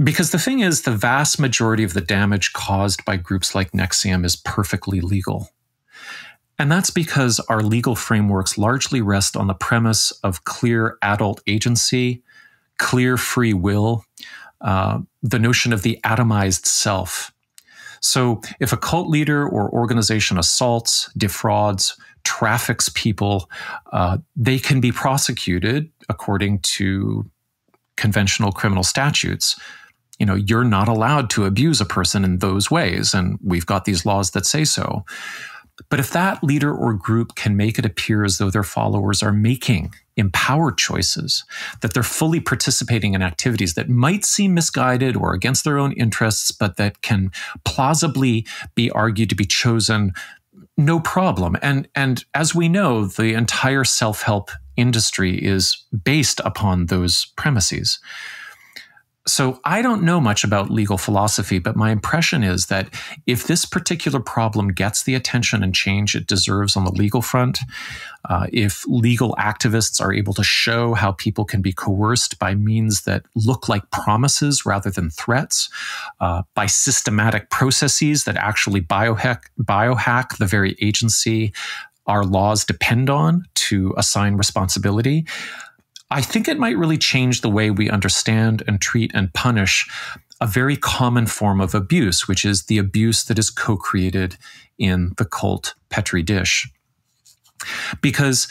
Because the thing is, the vast majority of the damage caused by groups like NXIVM is perfectly legal. And that's because our legal frameworks largely rest on the premise of clear adult agency, clear free will, the notion of the atomized self. So if a cult leader or organization assaults, defrauds, traffics people, they can be prosecuted according to conventional criminal statutes. You know, you're not allowed to abuse a person in those ways, and we've got these laws that say so. But if that leader or group can make it appear as though their followers are making empowered choices, that they're fully participating in activities that might seem misguided or against their own interests, but that can plausibly be argued to be chosen, no problem. And as we know, the entire self-help industry is based upon those premises. So I don't know much about legal philosophy, but my impression is that if this particular problem gets the attention and change it deserves on the legal front, if legal activists are able to show how people can be coerced by means that look like promises rather than threats, by systematic processes that actually biohack the very agency our laws depend on to assign responsibility, I think it might really change the way we understand and treat and punish a very common form of abuse, which is the abuse that is co-created in the cult Petri dish. Because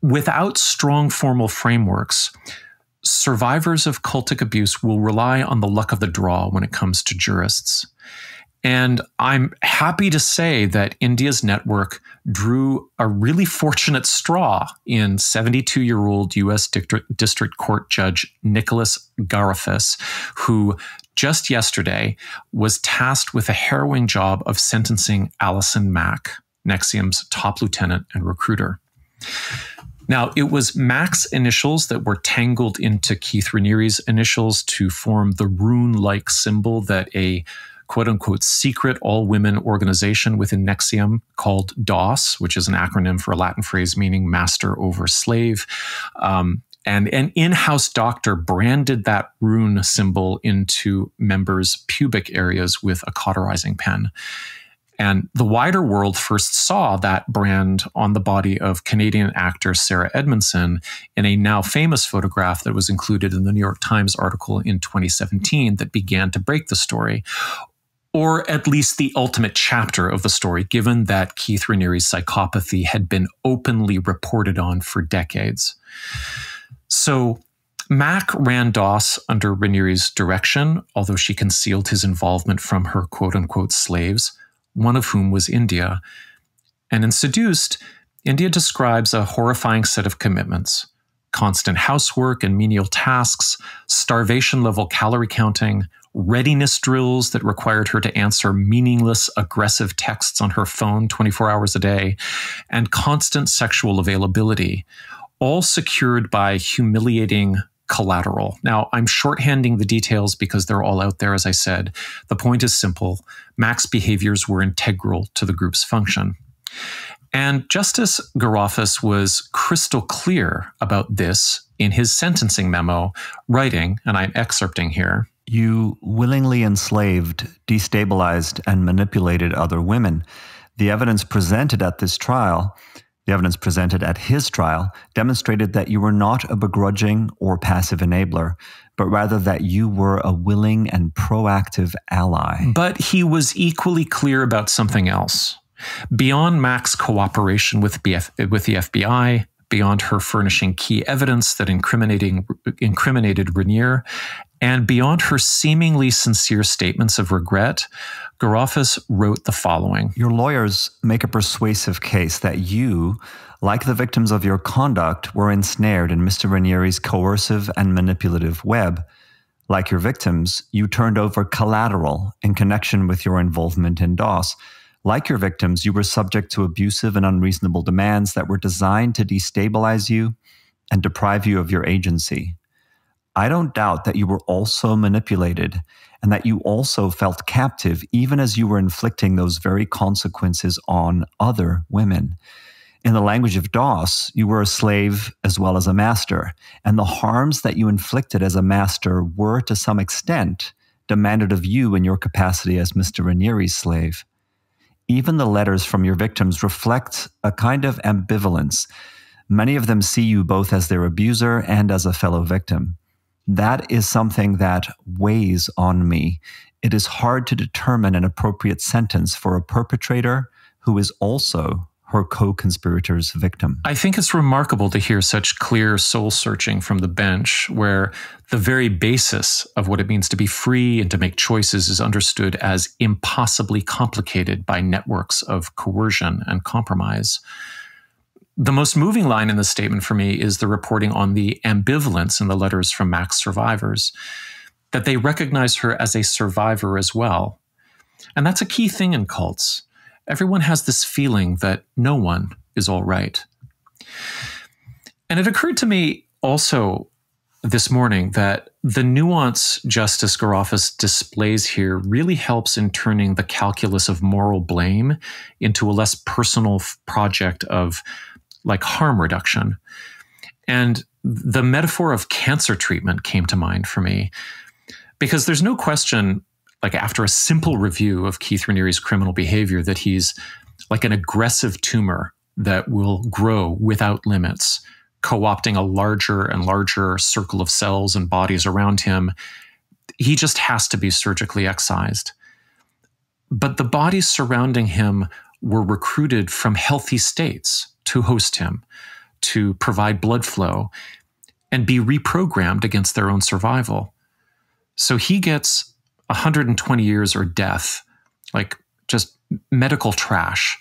without strong formal frameworks, survivors of cultic abuse will rely on the luck of the draw when it comes to jurists. And I'm happy to say that India's network drew a really fortunate straw in 72-year-old U.S. District Court Judge Nicholas Garifas, who just yesterday was tasked with a harrowing job of sentencing Allison Mack, NXIVM's top lieutenant and recruiter. Now, it was Mack's initials that were tangled into Keith Raniere's initials to form the rune-like symbol that a quote-unquote secret all-women organization within NXIVM called DOS, which is an acronym for a Latin phrase meaning master over slave. And an in-house doctor branded that rune symbol into members' pubic areas with a cauterizing pen. And the wider world first saw that brand on the body of Canadian actor Sarah Edmondson in a now famous photograph that was included in the New York Times article in 2017 that began to break the story, or at least the ultimate chapter of the story, given that Keith Raniere's psychopathy had been openly reported on for decades. So Mack ran DOS under Raniere's direction, although she concealed his involvement from her quote-unquote slaves, one of whom was India. And in Seduced, India describes a horrifying set of commitments: constant housework and menial tasks, starvation-level calorie counting, readiness drills that required her to answer meaningless, aggressive texts on her phone 24 hours a day, and constant sexual availability, all secured by humiliating collateral. Now, I'm shorthanding the details because they're all out there, as I said. The point is simple. Mac's behaviors were integral to the group's function. And Justice Garofis was crystal clear about this in his sentencing memo, writing, and I'm excerpting here, "You willingly enslaved, destabilized, and manipulated other women. The evidence presented at his trial demonstrated that you were not a begrudging or passive enabler, but rather that you were a willing and proactive ally." But he was equally clear about something else. Beyond Mac's cooperation with the FBI, beyond her furnishing key evidence that incriminated Rainier, and beyond her seemingly sincere statements of regret, Garofis wrote the following. "Your lawyers make a persuasive case that you, like the victims of your conduct, were ensnared in Mr. Rainieri's coercive and manipulative web. Like your victims, you turned over collateral in connection with your involvement in DOS. Like your victims, you were subject to abusive and unreasonable demands that were designed to destabilize you and deprive you of your agency. I don't doubt that you were also manipulated and that you also felt captive even as you were inflicting those very consequences on other women. In the language of DOS, you were a slave as well as a master, and the harms that you inflicted as a master were, to some extent, demanded of you in your capacity as Mr. Rainieri's slave. Even the letters from your victims reflect a kind of ambivalence. Many of them see you both as their abuser and as a fellow victim. That is something that weighs on me. It is hard to determine an appropriate sentence for a perpetrator who is also her co-conspirator's victim." I think it's remarkable to hear such clear soul searching from the bench, where the very basis of what it means to be free and to make choices is understood as impossibly complicated by networks of coercion and compromise. The most moving line in the statement for me is the reporting on the ambivalence in the letters from Mac's survivors, that they recognize her as a survivor as well. And that's a key thing in cults. Everyone has this feeling that no one is all right. And it occurred to me also this morning that the nuance Justice Garofis displays here really helps in turning the calculus of moral blame into a less personal project of like harm reduction. And the metaphor of cancer treatment came to mind for me, because there's no question, like after a simple review of Keith Raniere's criminal behavior, that he's like an aggressive tumor that will grow without limits, co-opting a larger and larger circle of cells and bodies around him. He just has to be surgically excised. But the bodies surrounding him were recruited from healthy states to host him, to provide blood flow, and be reprogrammed against their own survival. So he gets 120 years or death, like just medical trash.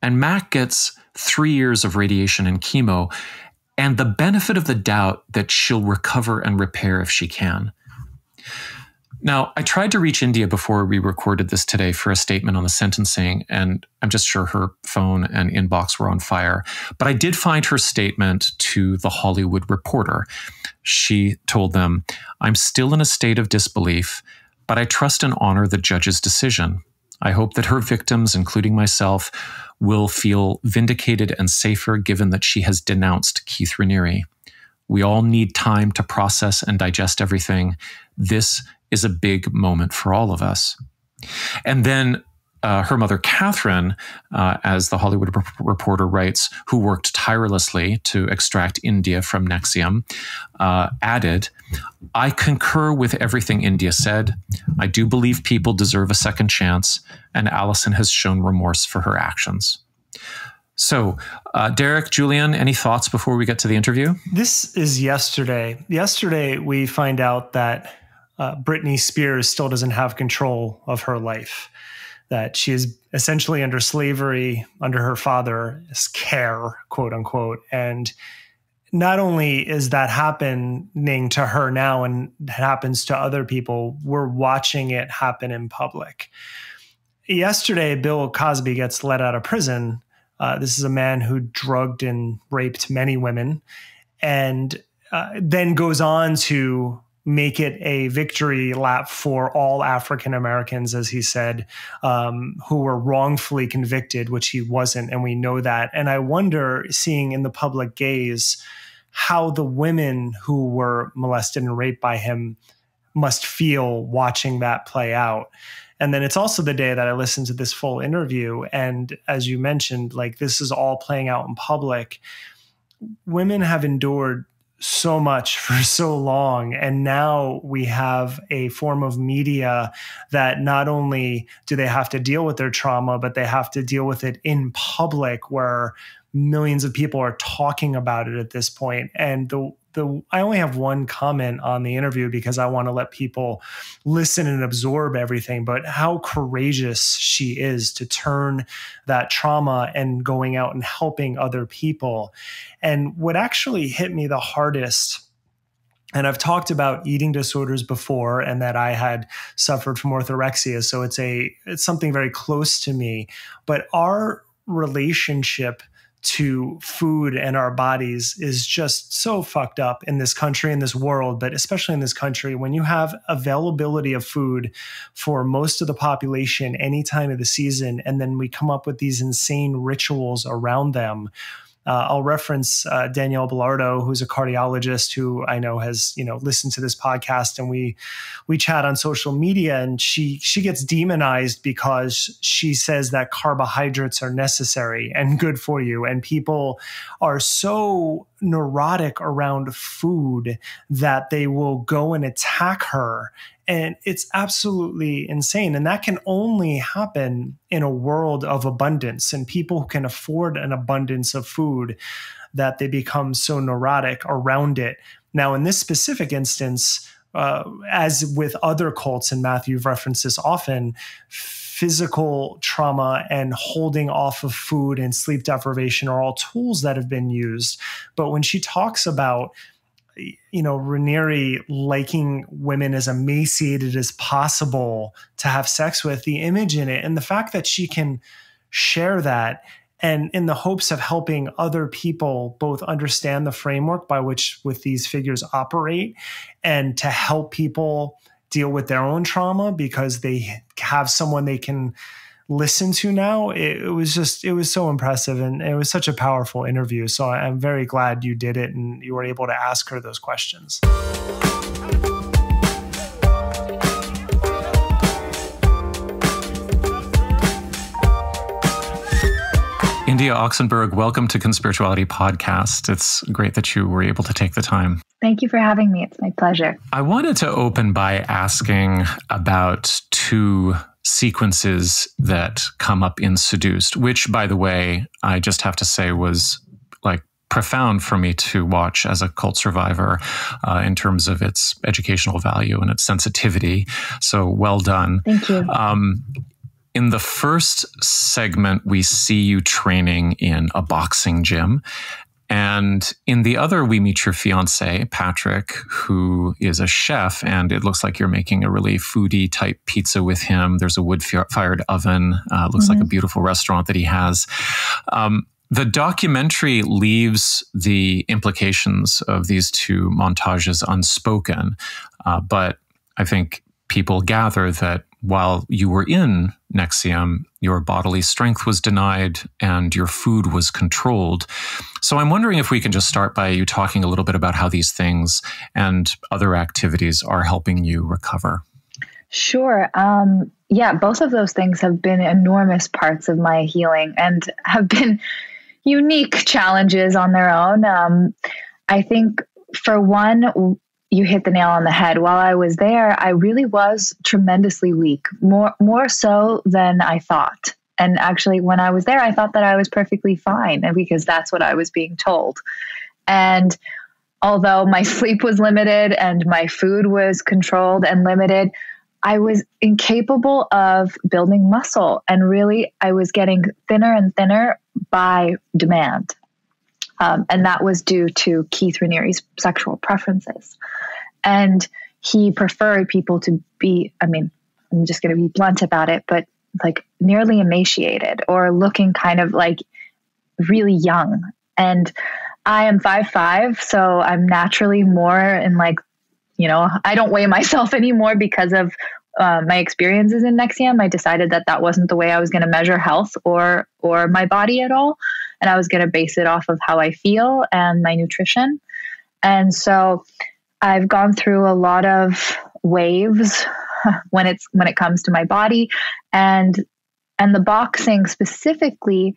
And Mac gets 3 years of radiation and chemo, and the benefit of the doubt that she'll recover and repair if she can. Now, I tried to reach India before we recorded this today for a statement on the sentencing, and I'm just sure her phone and inbox were on fire. But I did find her statement to The Hollywood Reporter. She told them, "I'm still in a state of disbelief, but I trust and honor the judge's decision. I hope that her victims, including myself, will feel vindicated and safer given that she has denounced Keith Raniere. We all need time to process and digest everything. This is a big moment for all of us." And then her mother, Catherine, as The Hollywood Reporter writes, who worked tirelessly to extract India from NXIVM, added, "I concur with everything India said. I do believe people deserve a second chance, and Allison has shown remorse for her actions." So, Derek, Julian, any thoughts before we get to the interview? This is yesterday. Yesterday, we find out that Britney Spears still doesn't have control of her life, that she is essentially under slavery, under her father's care, quote unquote. And not only is that happening to her now and it happens to other people, we're watching it happen in public. Yesterday, Bill Cosby gets let out of prison. This is a man who drugged and raped many women, and then goes on to make it a victory lap for all African Americans, as he said, who were wrongfully convicted, which he wasn't, and we know that. And I wonder, seeing in the public gaze, how the women who were molested and raped by him must feel watching that play out. And then it's also the day that I listened to this full interview. And as you mentioned, like, this is all playing out in public. Women have endured so much for so long. And now we have a form of media that not only do they have to deal with their trauma, but they have to deal with it in public, where millions of people are talking about it at this point. And I only have one comment on the interview because I want to let people listen and absorb everything, but how courageous she is to turn that trauma and going out and helping other people. And what actually hit me the hardest, and I've talked about eating disorders before and that I had suffered from orthorexia, so it's something very close to me, but our relationship to food and our bodies is just so fucked up in this country, in this world, but especially in this country. When you have availability of food for most of the population any time of the season, and then we come up with these insane rituals around them. I'll reference Danielle Belardo, who's a cardiologist who I know has, listened to this podcast, and we chat on social media, and she gets demonized because she says that carbohydrates are necessary and good for you. And people are so neurotic around food that they will go and attack her. And it's absolutely insane. And that can only happen in a world of abundance, and people who can afford an abundance of food, that they become so neurotic around it. Now, in this specific instance, as with other cults, and Matthew, you've referenced this often, physical trauma and holding off of food and sleep deprivation are all tools that have been used. But when she talks about Raniere liking women as emaciated as possible to have sex with, the image in it and the fact that she can share that, and in the hopes of helping other people both understand the framework by which with these figures operate, and to help people deal with their own trauma because they have someone they can listen to now. It was so impressive, and it was such a powerful interview. So I'm very glad you did it and you were able to ask her those questions. India Oxenberg, welcome to Conspirituality Podcast. It's great that you were able to take the time. Thank you for having me. It's my pleasure. I wanted to open by asking about two sequences that come up in Seduced, which, by the way, I just have to say was like profound for me to watch as a cult survivor in terms of its educational value and its sensitivity. So well done. Thank you. In the first segment, we see you training in a boxing gym. And in the other, we meet your fiance, Patrick, who is a chef. And it looks like you're making a really foodie type pizza with him. There's a wood-fired oven. Looks like a beautiful restaurant that he has. The documentary leaves the implications of these two montages unspoken. But I think people gather that while you were in NXIVM, your bodily strength was denied and your food was controlled. So I'm wondering if we can just start by you talking a little bit about how these things and other activities are helping you recover. Sure. Yeah, both of those things have been enormous parts of my healing and have been unique challenges on their own. I think, for one, you hit the nail on the head. While I was there, I really was tremendously weak, more so than I thought. And actually, when I was there, I thought that I was perfectly fine, and because that's what I was being told. And although my sleep was limited and my food was controlled and limited, I was incapable of building muscle. And really, I was getting thinner and thinner by demand. And that was due to Keith Raniere's sexual preferences. And he preferred people to be, I mean, I'm just going to be blunt about it, but like nearly emaciated or looking kind of like really young. And I am 5'5", so I'm naturally more in like, you know, I don't weigh myself anymore because of my experiences in NXIVM. I decided that that wasn't the way I was going to measure health or my body at all. And I was going to base it off of how I feel and my nutrition. And so I've gone through a lot of waves when it comes to my body, and the boxing specifically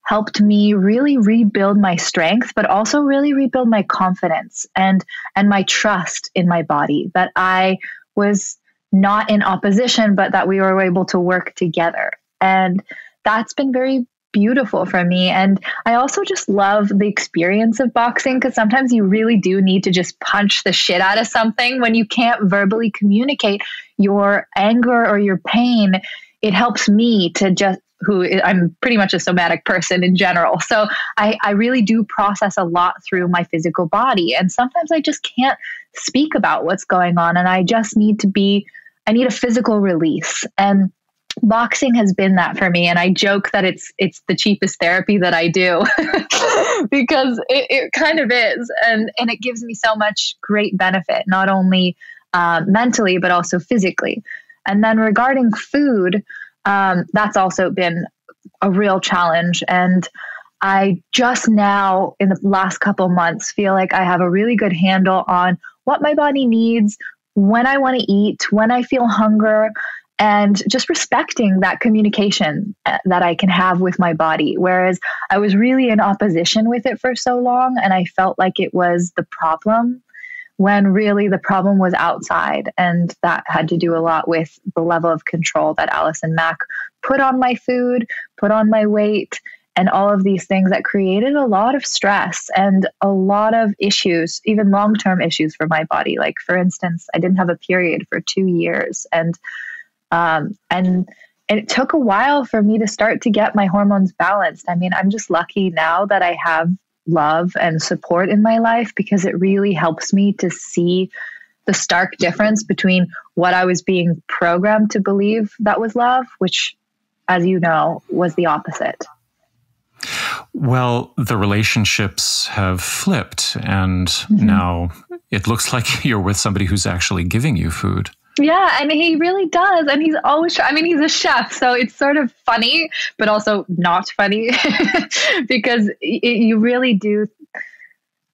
helped me really rebuild my strength, but also really rebuild my confidence and my trust in my body, that I was not in opposition, but that we were able to work together. And that's been very beautiful for me. And I also just love the experience of boxing, because sometimes you really do need to just punch the shit out of something when you can't verbally communicate your anger or your pain. It helps me to just, I'm pretty much a somatic person in general. So I really do process a lot through my physical body. And sometimes I just can't speak about what's going on. And I just need I need a physical release. And boxing has been that for me. And I joke that it's the cheapest therapy that I do because it kind of is. And it gives me so much great benefit, not only mentally, but also physically. And then regarding food, that's also been a real challenge. And I just now, in the last couple of months, feel like I have a really good handle on what my body needs, when I want to eat, when I feel hunger, and just respecting that communication that I can have with my body. Whereas I was really in opposition with it for so long, and I felt like it was the problem, when really the problem was outside. And that had to do a lot with the level of control that Allison Mack put on my food, put on my weight, and all of these things that created a lot of stress and a lot of issues, even long-term issues for my body. Like, for instance, I didn't have a period for 2 years. And it took a while for me to start to get my hormones balanced. I mean, I'm just lucky now that I have love and support in my life, because it really helps me to see the stark difference between what I was being programmed to believe that was love, which, as you know, was the opposite. Well, the relationships have flipped, and now it looks like you're with somebody who's actually giving you food. Yeah, and he really does. And he's always, he's a chef, so it's sort of funny, but also not funny because you really do,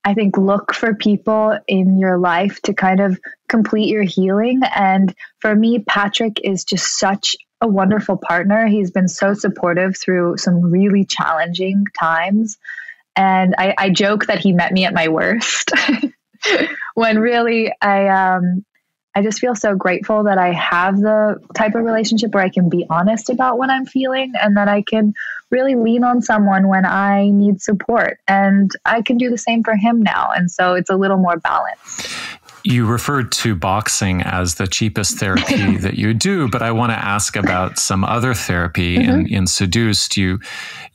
I think, look for people in your life to kind of complete your healing. And for me, Patrick is just such a wonderful partner. He's been so supportive through some really challenging times. And I joke that he met me at my worst when really I just feel so grateful that I have the type of relationship where I can be honest about what I'm feeling, and that I can really lean on someone when I need support. And I can do the same for him now. And so it's a little more balanced. You referred to boxing as the cheapest therapy that you do, but I want to ask about some other therapy. In Seduced, you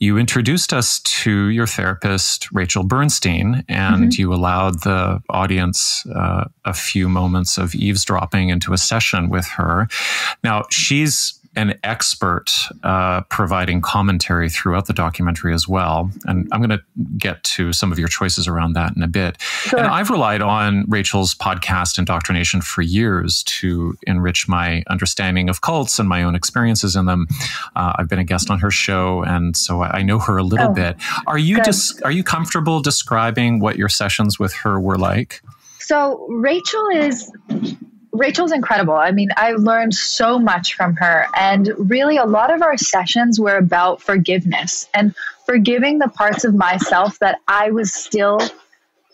introduced us to your therapist, Rachel Bernstein, and you allowed the audience a few moments of eavesdropping into a session with her. Now, she's an expert providing commentary throughout the documentary as well. And I'm going to get to some of your choices around that in a bit. Sure. And I've relied on Rachel's podcast Indoctrination for years to enrich my understanding of cults and my own experiences in them. I've been a guest on her show, and so I know her a little bit. Are you comfortable describing what your sessions with her were like? So Rachel's incredible. I mean, I learned so much from her, and really a lot of our sessions were about forgiveness and forgiving the parts of myself that I was still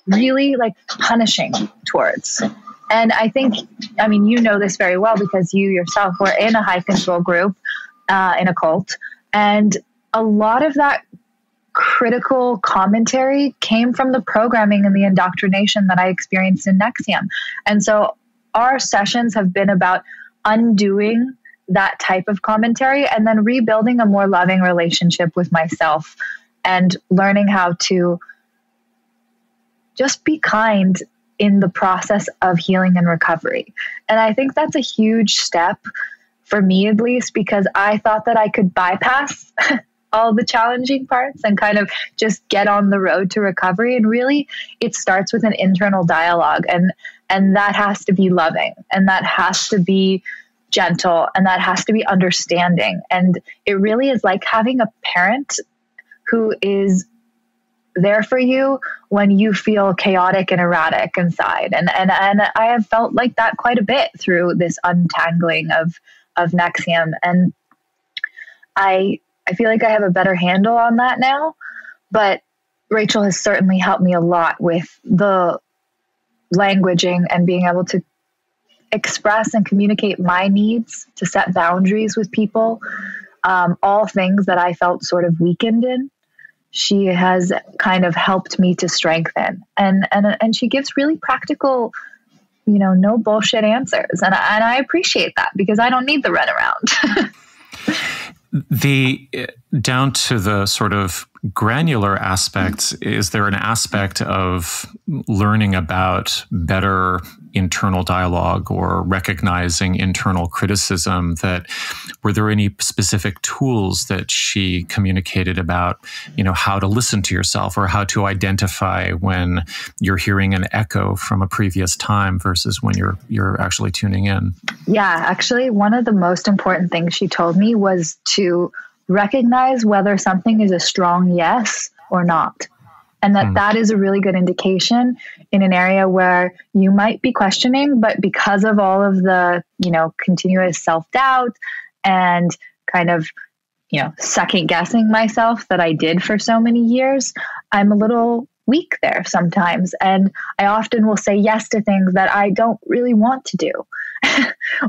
really like punishing towards. And I think, you know this very well because you yourself were in a high control group, in a cult. And a lot of that critical commentary came from the programming and the indoctrination that I experienced in NXIVM. And so our sessions have been about undoing that type of commentary and then rebuilding a more loving relationship with myself and learning how to just be kind in the process of healing and recovery. And I think that's a huge step for me, at least, because I thought that I could bypass all the challenging parts and kind of just get on the road to recovery. And really, it starts with an internal dialogue, and that has to be loving, and that has to be gentle, and that has to be understanding. And it really is like having a parent who is there for you when you feel chaotic and erratic inside. And I have felt like that quite a bit through this untangling of NXIVM. And I feel like I have a better handle on that now, but Rachel has certainly helped me a lot with the languaging and being able to express and communicate my needs, to set boundaries with people, all things that I felt sort of weakened in. She has kind of helped me to strengthen, and she gives really practical, no bullshit answers. And I appreciate that, because I don't need the runaround. Down to the sort of granular aspects, is there an aspect of learning about better internal dialogue or recognizing internal criticism were there any specific tools that she communicated about, how to listen to yourself or how to identify when you're hearing an echo from a previous time versus when you're actually tuning in? Yeah, actually, one of the most important things she told me was to recognize whether something is a strong yes or not. And that is a really good indication in an area where you might be questioning, but because of all of the, continuous self-doubt and kind of, second guessing myself that I did for so many years, I'm a little weak there sometimes. And I often will say yes to things that I don't really want to do.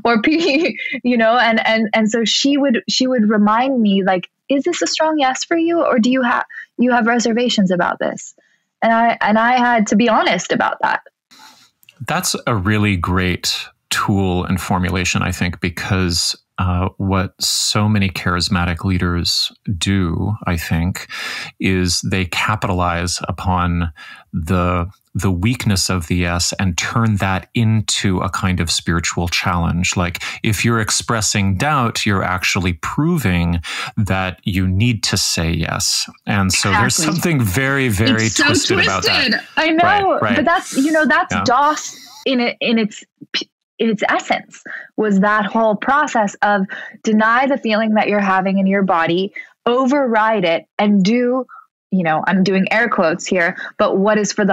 Or, and so she would remind me, like, is this a strong yes for you? Or do you have reservations about this? And I had to be honest about that. That's a really great tool and formulation, I think, because what so many charismatic leaders do, I think, is they capitalize upon the weakness of the yes and turn that into a kind of spiritual challenge. Like, if you're expressing doubt, you're actually proving that you need to say yes. And so There's something very, very twisted about that. I know, right. But that's DOS in its essence, was that whole process of deny the feeling that you're having in your body, override it, and do, I'm doing air quotes here, but what is for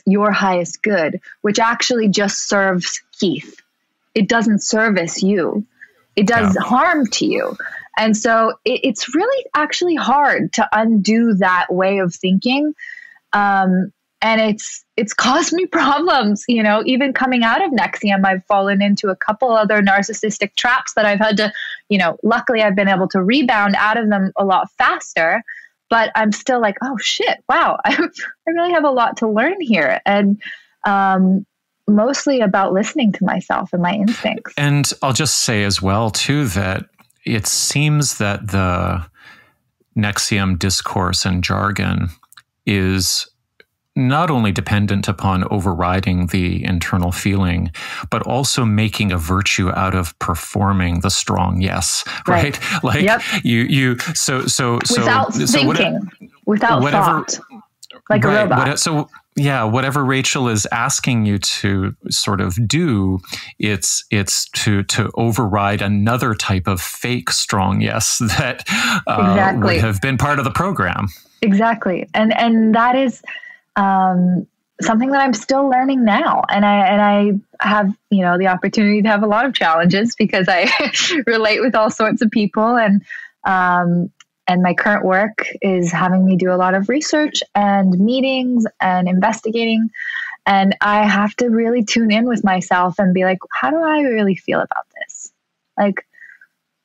your highest good, which actually just serves Keith. It doesn't service you. It does harm to you. And so it's really actually hard to undo that way of thinking. And it's caused me problems, even coming out of NXIVM, I've fallen into a couple other narcissistic traps that I've had to, luckily I've been able to rebound out of them a lot faster, but I'm still like, oh shit, wow, I really have a lot to learn here. And mostly about listening to myself and my instincts. And I'll just say as well, too, that it seems that the NXIVM discourse and jargon is not only dependent upon overriding the internal feeling, but also making a virtue out of performing the strong yes, right? Like you without thinking, without thought, like a robot. Whatever Rachel is asking you to sort of do, it's to override another type of fake strong yes that would have been part of the program. Exactly, and that is something that I'm still learning now. And I have, the opportunity to have a lot of challenges because I relate with all sorts of people. And my current work is having me do a lot of research and meetings and investigating. And I have to really tune in with myself and be like, how do I really feel about this? Like,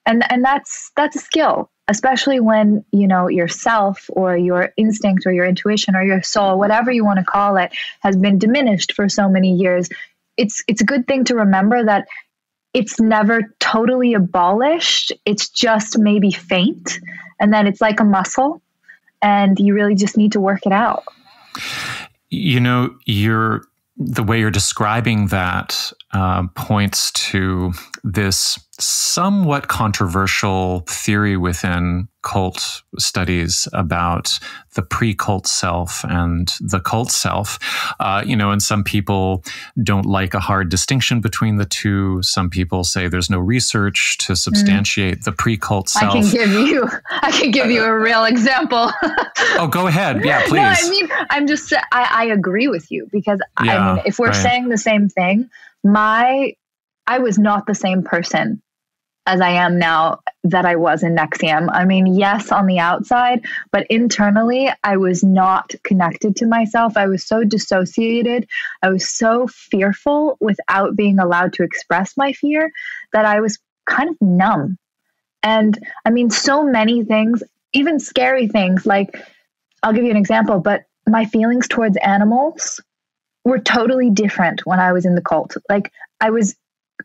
and that's a skill. Especially when, yourself or your instinct or your intuition or your soul, whatever you want to call it, has been diminished for so many years. It's a good thing to remember that it's never totally abolished. It's just maybe faint. And then it's like a muscle and you really just need to work it out. You know, the way you're describing that points to this somewhat controversial theory within cult studies about the pre-cult self and the cult self. And some people don't like a hard distinction between the two. Some people say there's no research to substantiate the pre-cult self. I can give you a real example. Oh, go ahead. Yeah, please. No, I mean, I agree with you because I mean, if we're saying the same thing, I was not the same person as I am now that I was in NXIVM. I mean, yes, on the outside, but internally, I was not connected to myself. I was so dissociated. I was so fearful without being allowed to express my fear that I was kind of numb. And I mean, so many things, even scary things, like I'll give you an example, but my feelings towards animals were totally different when I was in the cult. Like I was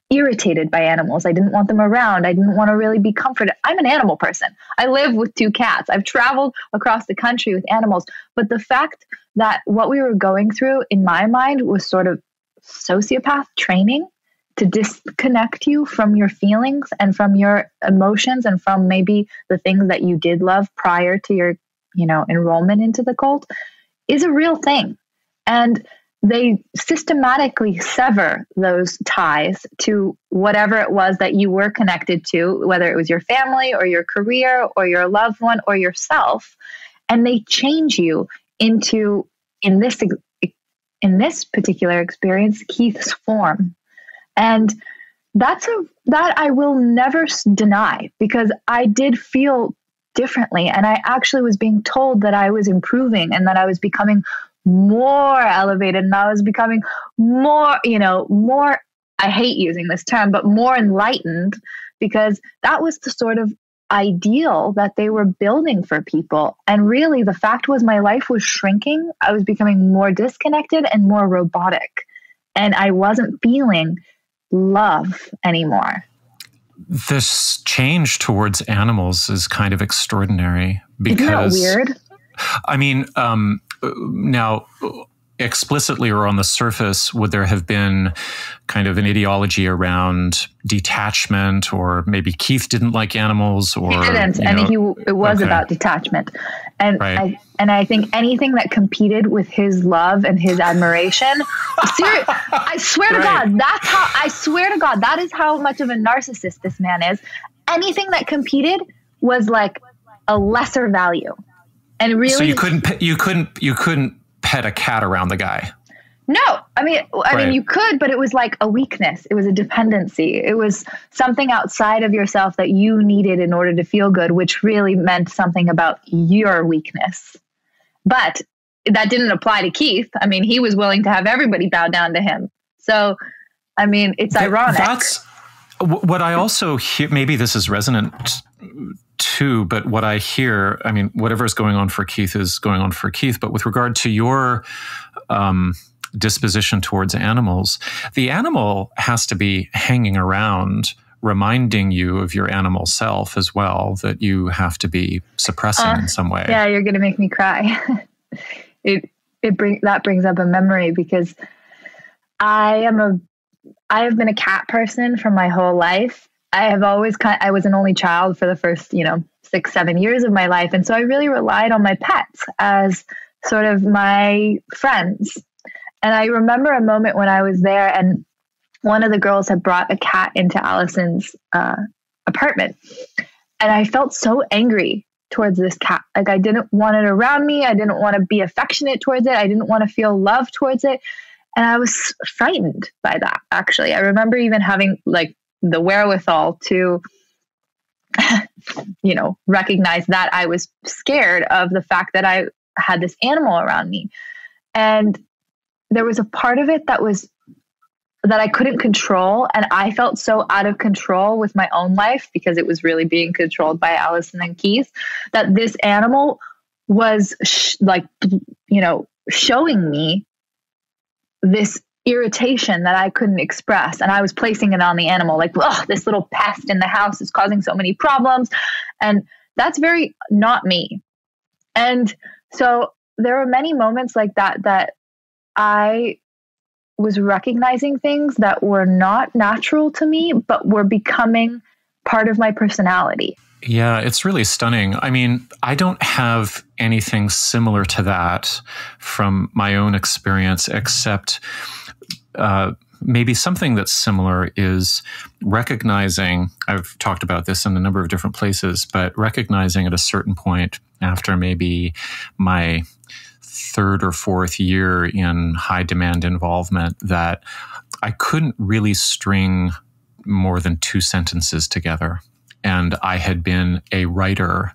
irritated by animals. I didn't want them around. I didn't want to really be comforted. I'm an animal person. I live with 2 cats. I've traveled across the country with animals. But the fact that what we were going through in my mind was sort of sociopath training to disconnect you from your feelings and from your emotions and from maybe the things that you did love prior to your, enrollment into the cult is a real thing. And they systematically sever those ties to whatever it was that you were connected to, whether it was your family or your career or your loved one or yourself. And they change you into, in this particular experience, Keith's form. And that I will never deny, because I did feel differently. And I actually was being told that I was improving and that I was becoming more elevated and I was becoming more, I hate using this term, but more enlightened, because that was the sort of ideal that they were building for people. And really the fact was my life was shrinking. I was becoming more disconnected and more robotic, and I wasn't feeling love anymore. This change towards animals is kind of extraordinary because... Isn't that weird? I mean, now, explicitly or on the surface, would there have been kind of an ideology around detachment, or maybe Keith didn't like animals, or he didn't, it was about detachment, and right. I think anything that competed with his love and his admiration, I swear to God, that is how much of a narcissist this man is. Anything that competed was like a lesser value. And really, so you couldn't pet a cat around the guy. No, I mean, you could, but it was like a weakness. It was a dependency. It was something outside of yourself that you needed in order to feel good, which really meant something about your weakness. But that didn't apply to Keith. I mean, he was willing to have everybody bow down to him. So, I mean, it's ironic. That's what I also hear. Maybe this is resonant too, but what I hear, I mean, whatever is going on for Keith is going on for Keith. But with regard to your disposition towards animals, the animal has to be hanging around, reminding you of your animal self as well, that you have to be suppressing in some way. Yeah, you're going to make me cry. That brings up a memory, because I have been a cat person for my whole life. I was an only child for the first, 6-7 years of my life. And so I really relied on my pets as sort of my friends. And I remember a moment when I was there and one of the girls had brought a cat into Allison's apartment. And I felt so angry towards this cat. Like, I didn't want it around me. I didn't want to be affectionate towards it. I didn't want to feel love towards it. And I was frightened by that, actually. I remember even having like the wherewithal to, recognize that I was scared of the fact that I had this animal around me. And there was a part of it that I couldn't control. And I felt so out of control with my own life, because it was really being controlled by Allison and Keith, that this animal was showing me this irritation that I couldn't express. And I was placing it on the animal, like, oh, this little pest in the house is causing so many problems. And that's very not me. And so there were many moments like that I was recognizing things that were not natural to me, but were becoming part of my personality. Yeah, it's really stunning. I mean, I don't have anything similar to that from my own experience, except maybe something that's similar is recognizing, I've talked about this in a number of different places, but recognizing at a certain point after maybe my third or fourth year in high demand involvement that I couldn't really string more than 2 sentences together. And I had been a writer,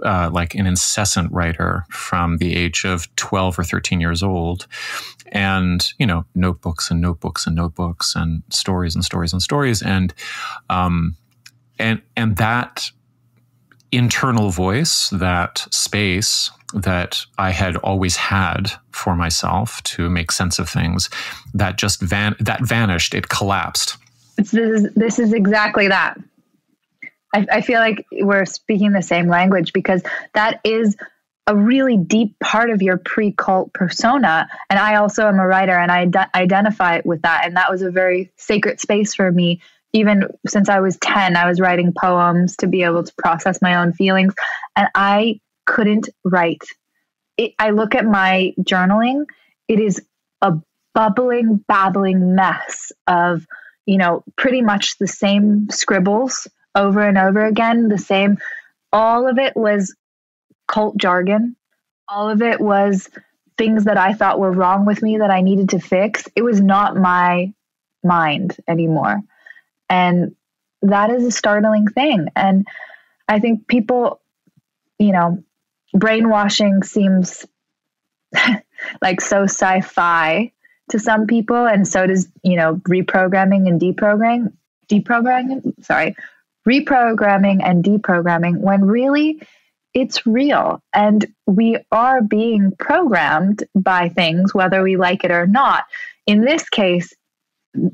like an incessant writer from the age of 12 or 13 years old. And, you know, notebooks and notebooks and notebooks and stories and stories and stories. And that internal voice, that space that I had always had for myself to make sense of things, that just vanished. It collapsed. This is exactly that. I feel like we're speaking the same language, because that is a really deep part of your pre-cult persona. And I also am a writer, and I identify with that. And that was a very sacred space for me. Even since I was 10, I was writing poems to be able to process my own feelings. And I couldn't write. I look at my journaling. It is a bubbling, babbling mess of, you know, pretty much the same scribbles over and over again, the same. All of it was cult jargon. All of it was things that I thought were wrong with me that I needed to fix. It was not my mind anymore. And that is a startling thing. And I think people, you know, brainwashing seems like so sci-fi to some people. And so does, you know, reprogramming and deprogramming, when really it's real. And we are being programmed by things, whether we like it or not. In this case,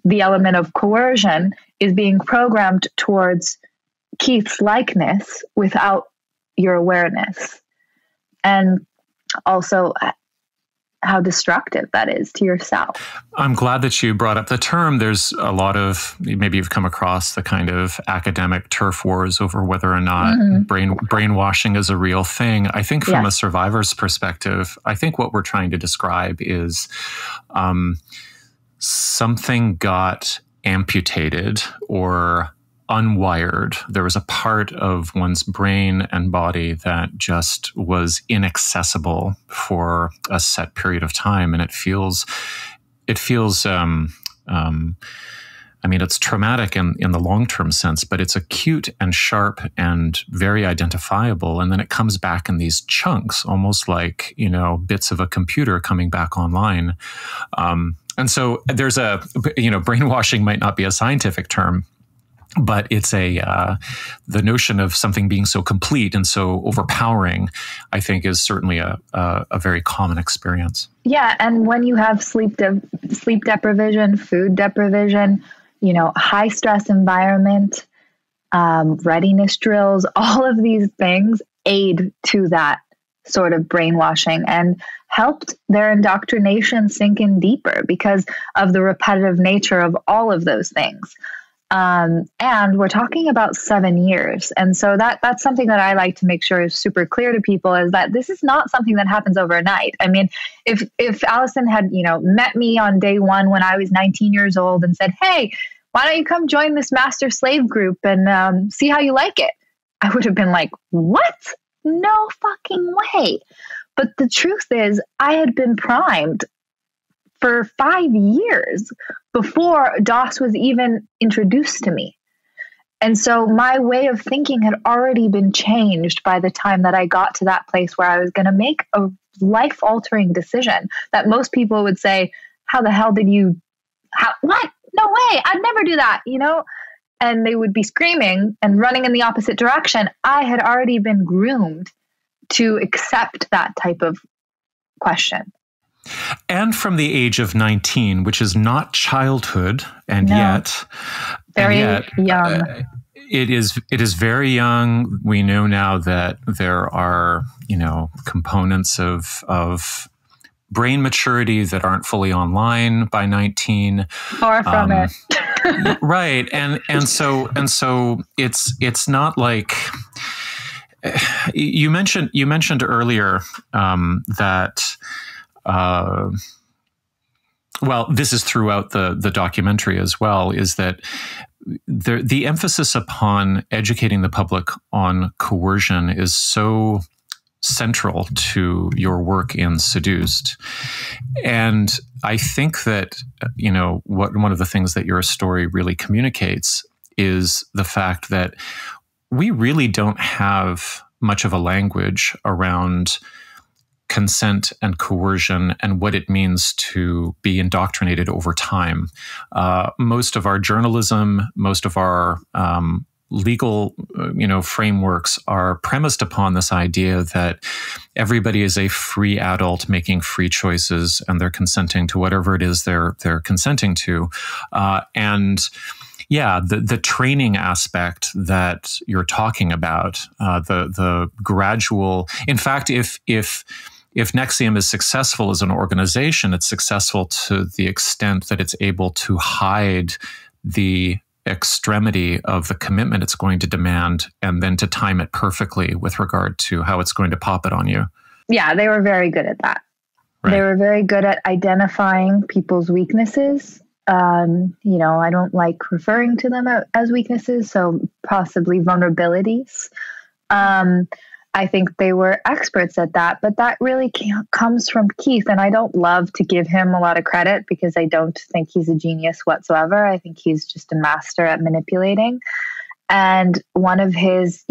the element of coercion is being programmed towards Keith's likeness without your awareness. And also how destructive that is to yourself. I'm glad that you brought up the term. There's a lot of, maybe you've come across the kind of academic turf wars over whether or not brainwashing is a real thing. I think from a survivor's perspective, I think what we're trying to describe is something got amputated or unwired. There was a part of one's brain and body that just was inaccessible for a set period of time. And it feels, I mean, it's traumatic in the long-term sense, but it's acute and sharp and very identifiable. And then it comes back in these chunks, almost like, you know, bits of a computer coming back online. And so there's a, you know, brainwashing might not be a scientific term, but it's the notion of something being so complete and so overpowering, I think, is certainly a very common experience. Yeah, and when you have sleep deprivation, food deprivation, you know, high stress environment, readiness drills, all of these things aid to that sort of brainwashing and helped their indoctrination sink in deeper because of the repetitive nature of all of those things. And we're talking about 7 years. And so that's something that I like to make sure is super clear to people, is that this is not something that happens overnight. I mean, if Allison had, you know, met me on day one when I was 19 years old and said, hey, why don't you come join this master slave group and see how you like it? I would have been like, what? No fucking way. But the truth is, I had been primed for 5 years before DOS was even introduced to me. And so my way of thinking had already been changed by the time that I got to that place where I was going to make a life-altering decision that most people would say, how the hell did you, what? No way, I'd never do that, you know? And they would be screaming and running in the opposite direction. I had already been groomed to accept that type of question. And from the age of 19, which is not childhood, and yet very young. It is very young. We know now that there are, you know, components of brain maturity that aren't fully online by 19. Far from it. Right. And so it's not like you mentioned earlier that well, this is throughout the documentary as well, is that the emphasis upon educating the public on coercion is so central to your work in Seduced. And I think that, one of the things that your story really communicates is the fact that we really don't have much of a language around consent and coercion and what it means to be indoctrinated over time. Most of our journalism, most of our legal, frameworks are premised upon this idea that everybody is a free adult making free choices, and they're consenting to whatever it is they're consenting to, and yeah, the training aspect that you're talking about, the gradual. In fact, if NXIVM is successful as an organization, it's successful to the extent that it's able to hide the extremity of the commitment it's going to demand, and then to time it perfectly with regard to how it's going to pop it on you. Yeah, they were very good at that. Right. They were very good at identifying people's weaknesses. I don't like referring to them as weaknesses, so possibly vulnerabilities. I think they were experts at that, but that really comes from Keith. And I don't love to give him a lot of credit because I don't think he's a genius whatsoever. I think he's just a master at manipulating. And one of his,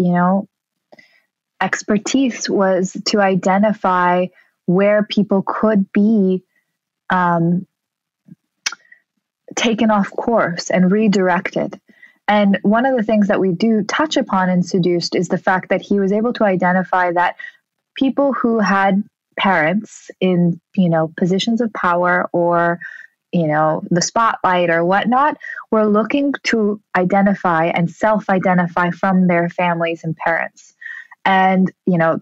expertise was to identify where people could be taken off course and redirected. And one of the things that we do touch upon in Seduced is the fact that he was able to identify that people who had parents in, positions of power or, the spotlight or whatnot, were looking to identify and self-identify from their families and parents. And,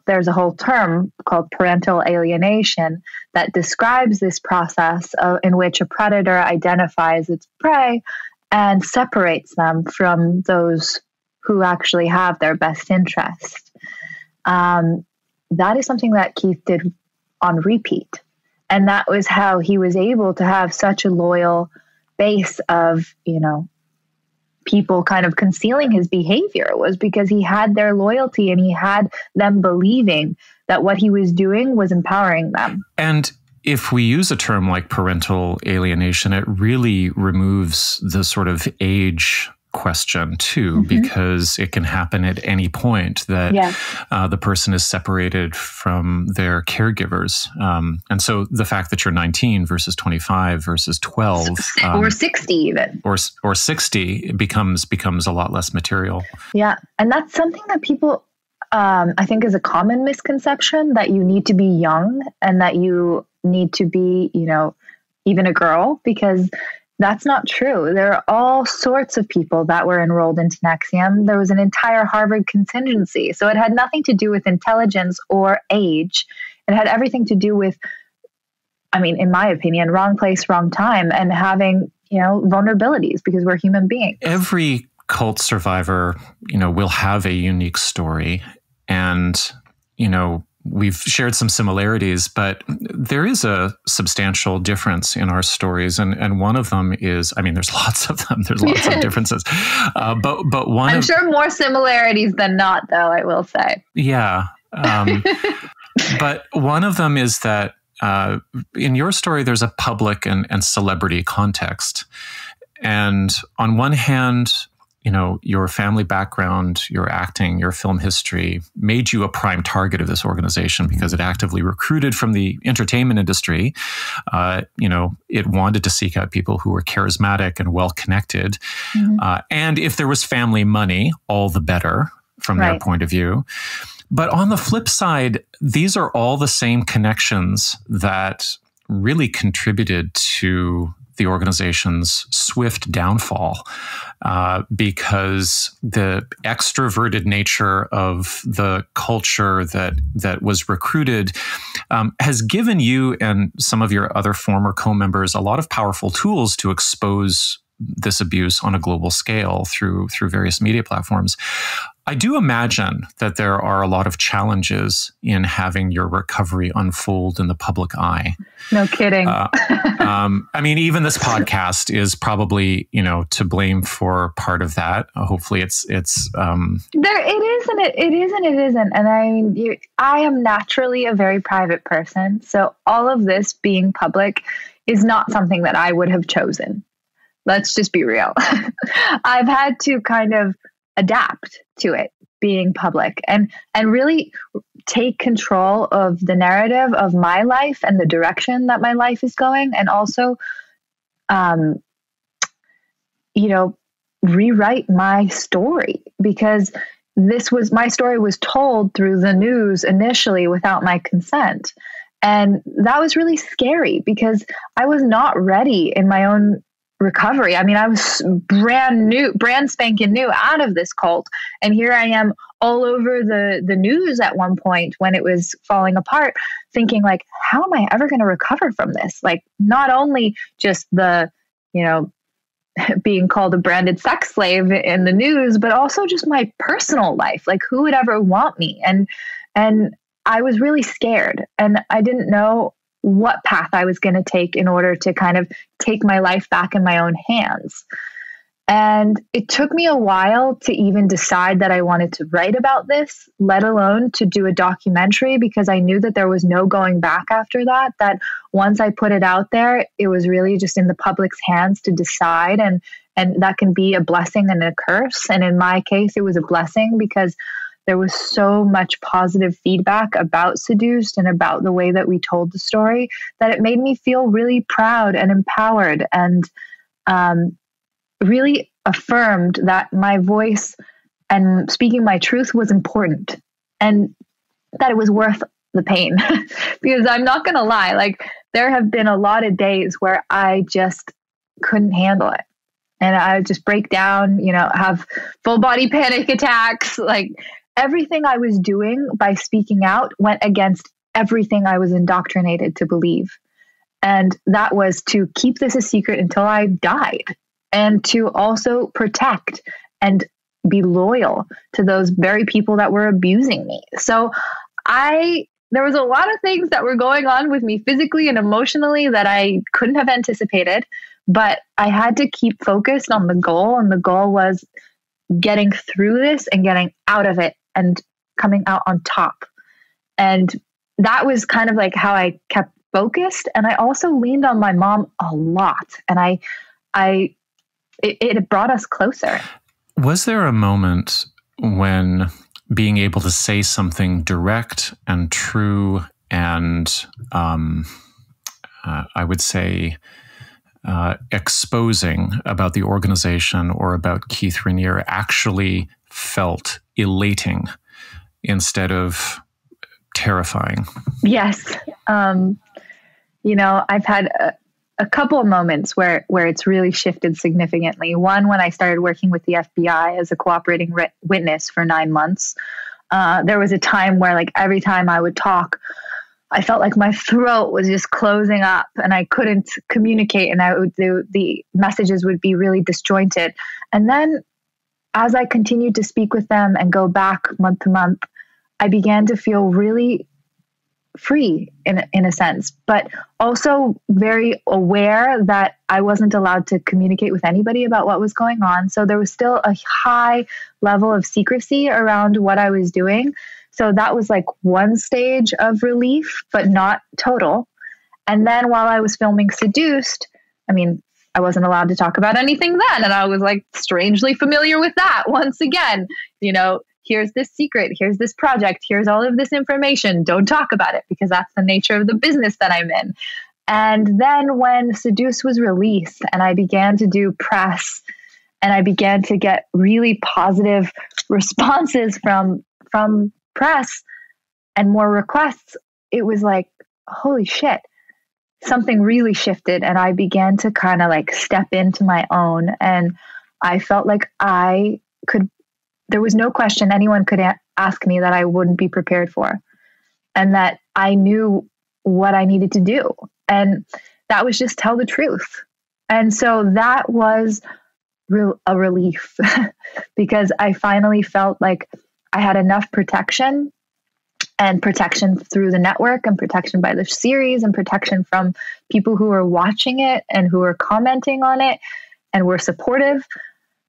there's a whole term called parental alienation that describes this process in which a predator identifies its prey and separates them from those who actually have their best interest. That is something that Keith did on repeat. And that was how he was able to have such a loyal base of, people kind of concealing his behavior, was because he had their loyalty and he had them believing that what he was doing was empowering them. And if we use a term like parental alienation, it really removes the sort of age question too, because it can happen at any point that the person is separated from their caregivers. And so the fact that you're 19 versus 25 versus 12 or 60 even, or 60 becomes a lot less material. Yeah. And that's something that people, I think, is a common misconception, that you need to be young and that you need to be, even a girl, because that's not true. There are all sorts of people that were enrolled into NXIVM. There was an entire Harvard contingency. So it had nothing to do with intelligence or age. It had everything to do with, in my opinion, wrong place, wrong time, and having, vulnerabilities, because we're human beings. Every cult survivor, will have a unique story. And, we've shared some similarities, but there is a substantial difference in our stories. And one of them is, there's lots of them. There's lots of differences. But one I'm sure more similarities than not, though, I will say. Yeah. But one of them is that in your story, there's a public and celebrity context. And on one hand, your family background, your acting, your film history made you a prime target of this organization because it actively recruited from the entertainment industry. It wanted to seek out people who were charismatic and well-connected. And if there was family money, all the better from their point of view. But on the flip side, these are all the same connections that really contributed to the organization's swift downfall, because the extroverted nature of the culture that was recruited has given you and some of your other former co-members a lot of powerful tools to expose this abuse on a global scale through various media platforms. I do imagine that there are a lot of challenges in having your recovery unfold in the public eye. No kidding. I mean, even this podcast is probably, to blame for part of that. Hopefully it's there. It is and it isn't. And I mean, I am naturally a very private person. So all of this being public is not something that I would have chosen. Let's just be real. I've had to kind of adapt to it being public and really take control of the narrative of my life and the direction that my life is going. And also, rewrite my story, because my story was told through the news initially without my consent. And that was really scary because I was not ready in my own recovery. I mean, I was brand spanking new out of this cult. And here I am all over the news at one point when it was falling apart, thinking like, how am I ever going to recover from this? Like, not only just the, being called a branded sex slave in the news, but also just my personal life. Like, who would ever want me? And I was really scared, and I didn't know what path I was going to take in order to kind of take my life back in my own hands. And it took me a while to even decide that I wanted to write about this, let alone to do a documentary, because I knew that there was no going back after that, that once I put it out there, it was really just in the public's hands to decide. And that can be a blessing and a curse. And in my case, it was a blessing because there was so much positive feedback about Seduced and about the way that we told the story that it made me feel really proud and empowered, and really affirmed that my voice and speaking my truth was important and that it was worth the pain. Because I'm not going to lie, like, there have been a lot of days where I just couldn't handle it. And I would just break down, have full body panic attacks, like, everything I was doing by speaking out went against everything I was indoctrinated to believe. And that was to keep this a secret until I died, and to also protect and be loyal to those very people that were abusing me. So there was a lot of things that were going on with me physically and emotionally that I couldn't have anticipated, but I had to keep focused on the goal. And the goal was getting through this and getting out of it and coming out on top. And that was kind of like how I kept focused. And I also leaned on my mom a lot. And it brought us closer. Was there a moment when being able to say something direct and true and I would say exposing about the organization or about Keith Raniere actually felt elating instead of terrifying? Yes. I've had a couple of moments where it's really shifted significantly. One, when I started working with the FBI as a cooperating witness for 9 months, there was a time where, like, every time I would talk, I felt like my throat was just closing up and I couldn't communicate, and the messages would be really disjointed. And then as I continued to speak with them and go back month to month, I began to feel really free in a sense, but also very aware that I wasn't allowed to communicate with anybody about what was going on. So there was still a high level of secrecy around what I was doing. So that was like one stage of relief, but not total. And then while I was filming Seduced, I wasn't allowed to talk about anything then. And I was like strangely familiar with that once again. Here's this secret, here's this project, here's all of this information. Don't talk about it because that's the nature of the business that I'm in. And then when Seduced was released and I began to do press and I began to get really positive responses from press and more requests, it was like, holy shit, something really shifted, and I began to kind of like step into my own. And I felt like there was no question anyone could ask me that I wouldn't be prepared for, and that I knew what I needed to do. And that was just tell the truth. And so that was a relief because I finally felt like I had enough protection, and protection through the network, and protection by the series, and protection from people who were watching it and who were commenting on it and were supportive,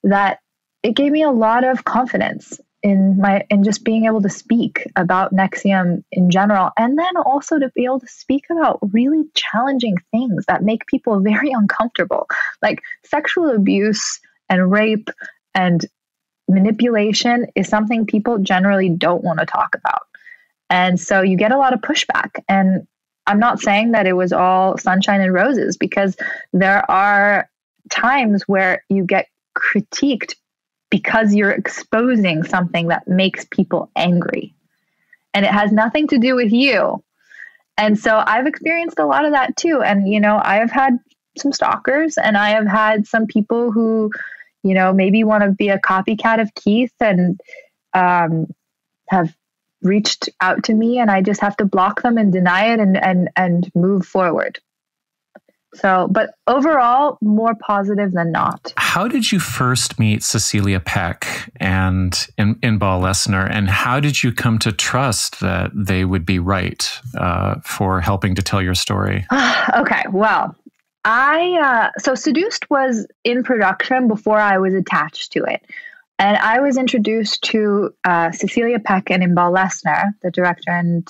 that it gave me a lot of confidence in just being able to speak about NXIVM in general, and then also to be able to speak about really challenging things that make people very uncomfortable, like sexual abuse and rape and manipulation is something people generally don't want to talk about. And so you get a lot of pushback. And I'm not saying that it was all sunshine and roses, because there are times where you get critiqued because you're exposing something that makes people angry. And it has nothing to do with you. And so I've experienced a lot of that too. And, I have had some stalkers, and I have had some people who, maybe want to be a copycat of Keith and have reached out to me, and I just have to block them and deny it and move forward. So, but overall, more positive than not. How did you first meet Cecilia Peck and Inbal Lesner, and how did you come to trust that they would be right for helping to tell your story? Okay, well, so Seduced was in production before I was attached to it. And I was introduced to Cecilia Peck and Inbal Lesner, the director and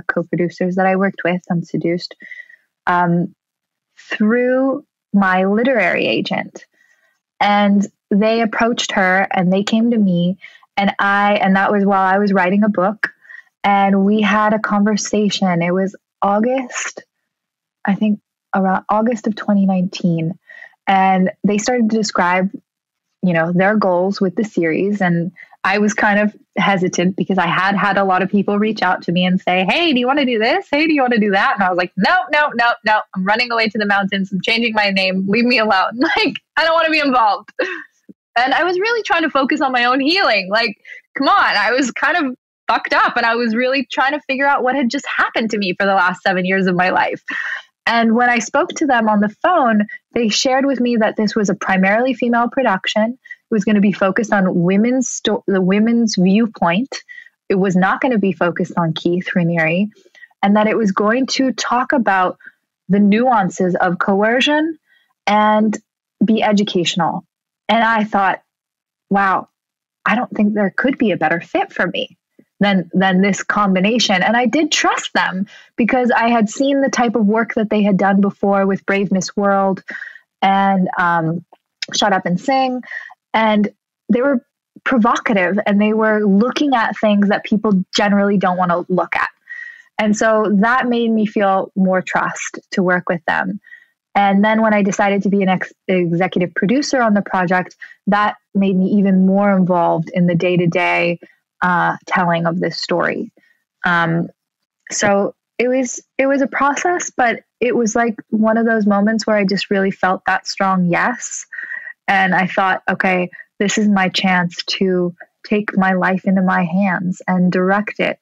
co-producers that I worked with on Seduced, through my literary agent. And they approached her, and they came to me, and that was while I was writing a book, and we had a conversation. It was August, I think around August of 2019. And they started to describe their goals with the series. And I was kind of hesitant because I had a lot of people reach out to me and say, hey, do you want to do this? Hey, do you want to do that? And I was like, no, I'm running away to the mountains. I'm changing my name. Leave me alone. Like, I don't want to be involved. And I was really trying to focus on my own healing. Like, come on, I was kind of fucked up, and I was really trying to figure out what had just happened to me for the last 7 years of my life. And when I spoke to them on the phone, they shared with me that this was a primarily female production. It was going to be focused on the women's viewpoint. It was not going to be focused on Keith Raniere, and that it was going to talk about the nuances of coercion and be educational. And I thought, wow, I don't think there could be a better fit for me than this combination. And I did trust them because I had seen the type of work that they had done before with Brave Miss World and Shut Up and Sing. And they were provocative, and they were looking at things that people generally don't want to look at. And so that made me feel more trust to work with them. And then when I decided to be an executive producer on the project, that made me even more involved in the day-to-day telling of this story. So it was a process, but it was like one of those moments where I just really felt that strong yes. And I thought, okay, this is my chance to take my life into my hands and direct it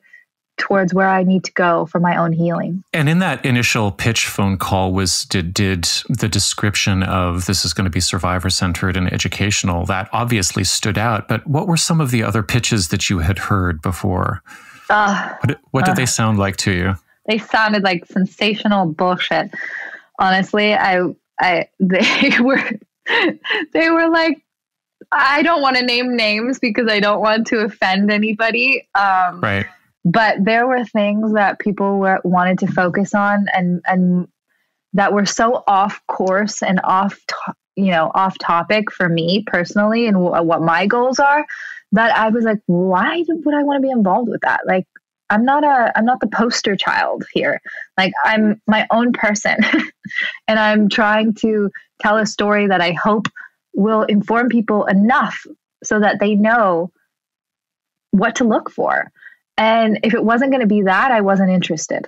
towards where I need to go for my own healing. And in that initial pitch phone call, did the description of this is going to be survivor-centered and educational, that obviously stood out. But what were some of the other pitches that you had heard before? What did they sound like to you? They sounded like sensational bullshit. Honestly, they were like, I don't want to name names because I don't want to offend anybody. Right. But there were things that people wanted to focus on and that were so off course and off topic for me personally and what my goals are, that I was like, why would I want to be involved with that? Like, I'm not the poster child here. Like, I'm my own person and I'm trying to tell a story that I hope will inform people enough so that they know what to look for. And if it wasn't going to be that, I wasn't interested.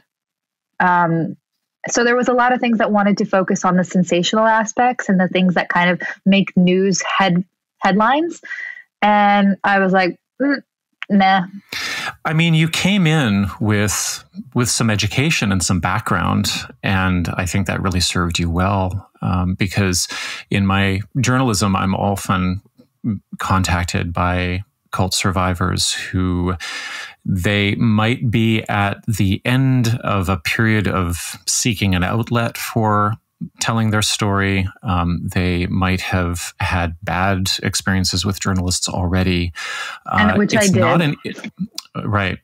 so there was a lot of things that wanted to focus on the sensational aspects and the things that kind of make news headlines. And I was like, nah. I mean, you came in with some education and some background, and I think that really served you well, because in my journalism, I'm often contacted by cult survivors who they might be at the end of a period of seeking an outlet for telling their story. They might have had bad experiences with journalists already, which I did. Right.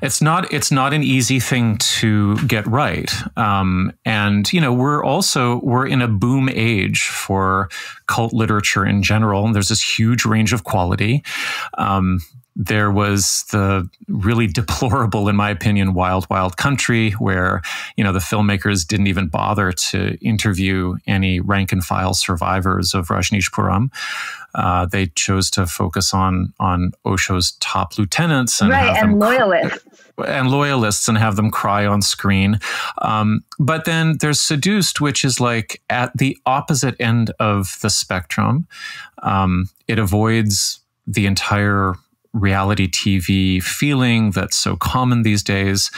It's not an easy thing to get right. And, you know, we're in a boom age for cult literature in general. And there's this huge range of quality. There was the really deplorable, in my opinion, Wild Wild Country, where, you know, the filmmakers didn't even bother to interview any rank and file survivors of Rajneeshpuram. They chose to focus on Osho's top lieutenants and loyalists and have them cry on screen. But then there's Seduced, which is like at the opposite end of the spectrum. It avoids the entire reality TV feeling that's so common these days.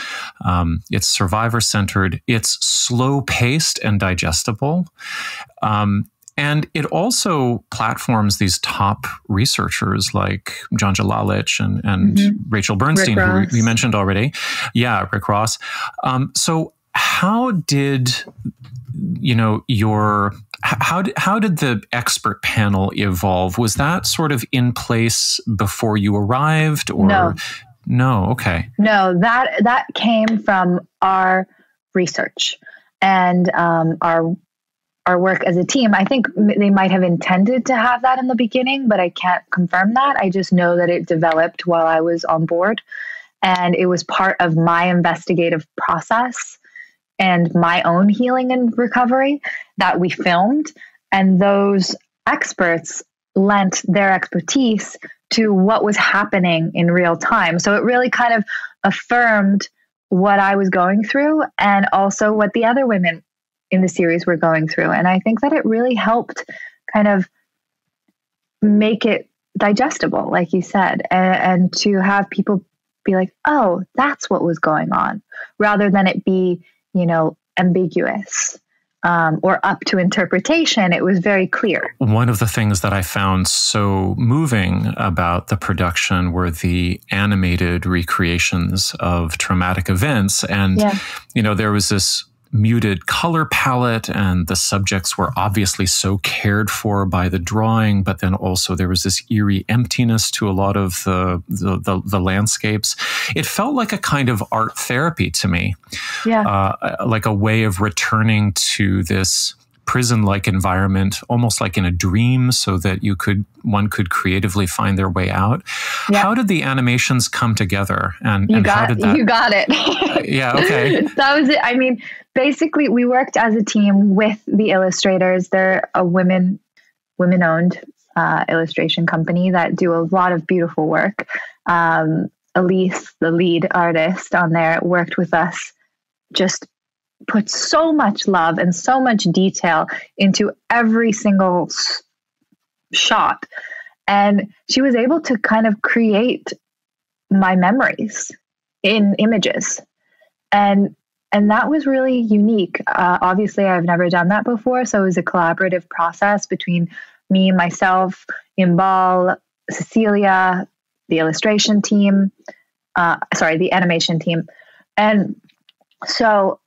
It's survivor-centered. It's slow-paced and digestible. And it also platforms these top researchers like John Jalalich and Rachel Bernstein, who we mentioned already. Yeah, Rick Ross. So how did, you know, how did the expert panel evolve? Was that sort of in place before you arrived, or no? Okay. No, that came from our research and our work as a team. I think they might have intended to have that in the beginning, but I can't confirm that. I just know that it developed while I was on board, and it was part of my investigative process and my own healing and recovery that we filmed. And those experts lent their expertise to what was happening in real time. So it really kind of affirmed what I was going through and also what the other women in the series were going through. And I think that it really helped kind of make it digestible, like you said, and to have people be like, oh, that's what was going on, rather than it be, you know, ambiguous or up to interpretation. It was very clear. One of the things that I found so moving about the production were the animated recreations of traumatic events. And, you know, there was this muted color palette, and the subjects were obviously so cared for by the drawing, but then also there was this eerie emptiness to a lot of the landscapes. It felt like a kind of art therapy to me, like a way of returning to this prison-like environment, almost like in a dream, so that one could creatively find their way out. Yeah. How did the animations come together? And how did that? You got it. Yeah. Okay. That was it. I mean, basically, we worked as a team with the illustrators. They're a women-owned illustration company that do a lot of beautiful work. Elise, the lead artist on there, worked with us, just put so much love and so much detail into every single shot. And she was able to kind of create my memories in images. And that was really unique. Obviously, I've never done that before. So it was a collaborative process between me, myself, Imbal, Cecilia, the illustration team, the animation team. And so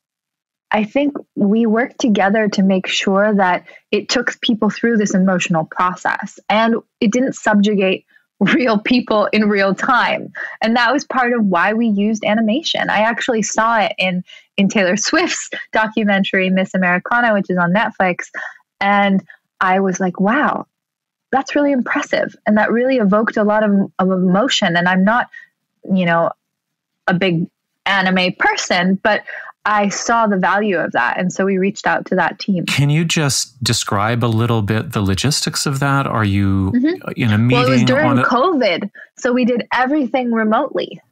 I think we worked together to make sure that it took people through this emotional process and it didn't subjugate real people in real time. And that was part of why we used animation. I actually saw it in Taylor Swift's documentary, Miss Americana, which is on Netflix. And I was like, wow, that's really impressive. And that really evoked a lot of emotion. And I'm not, you know, a big anime person, but I saw the value of that. And so we reached out to that team. Can you just describe a little bit the logistics of that? Are you in a meeting? Well, it was during COVID. So we did everything remotely.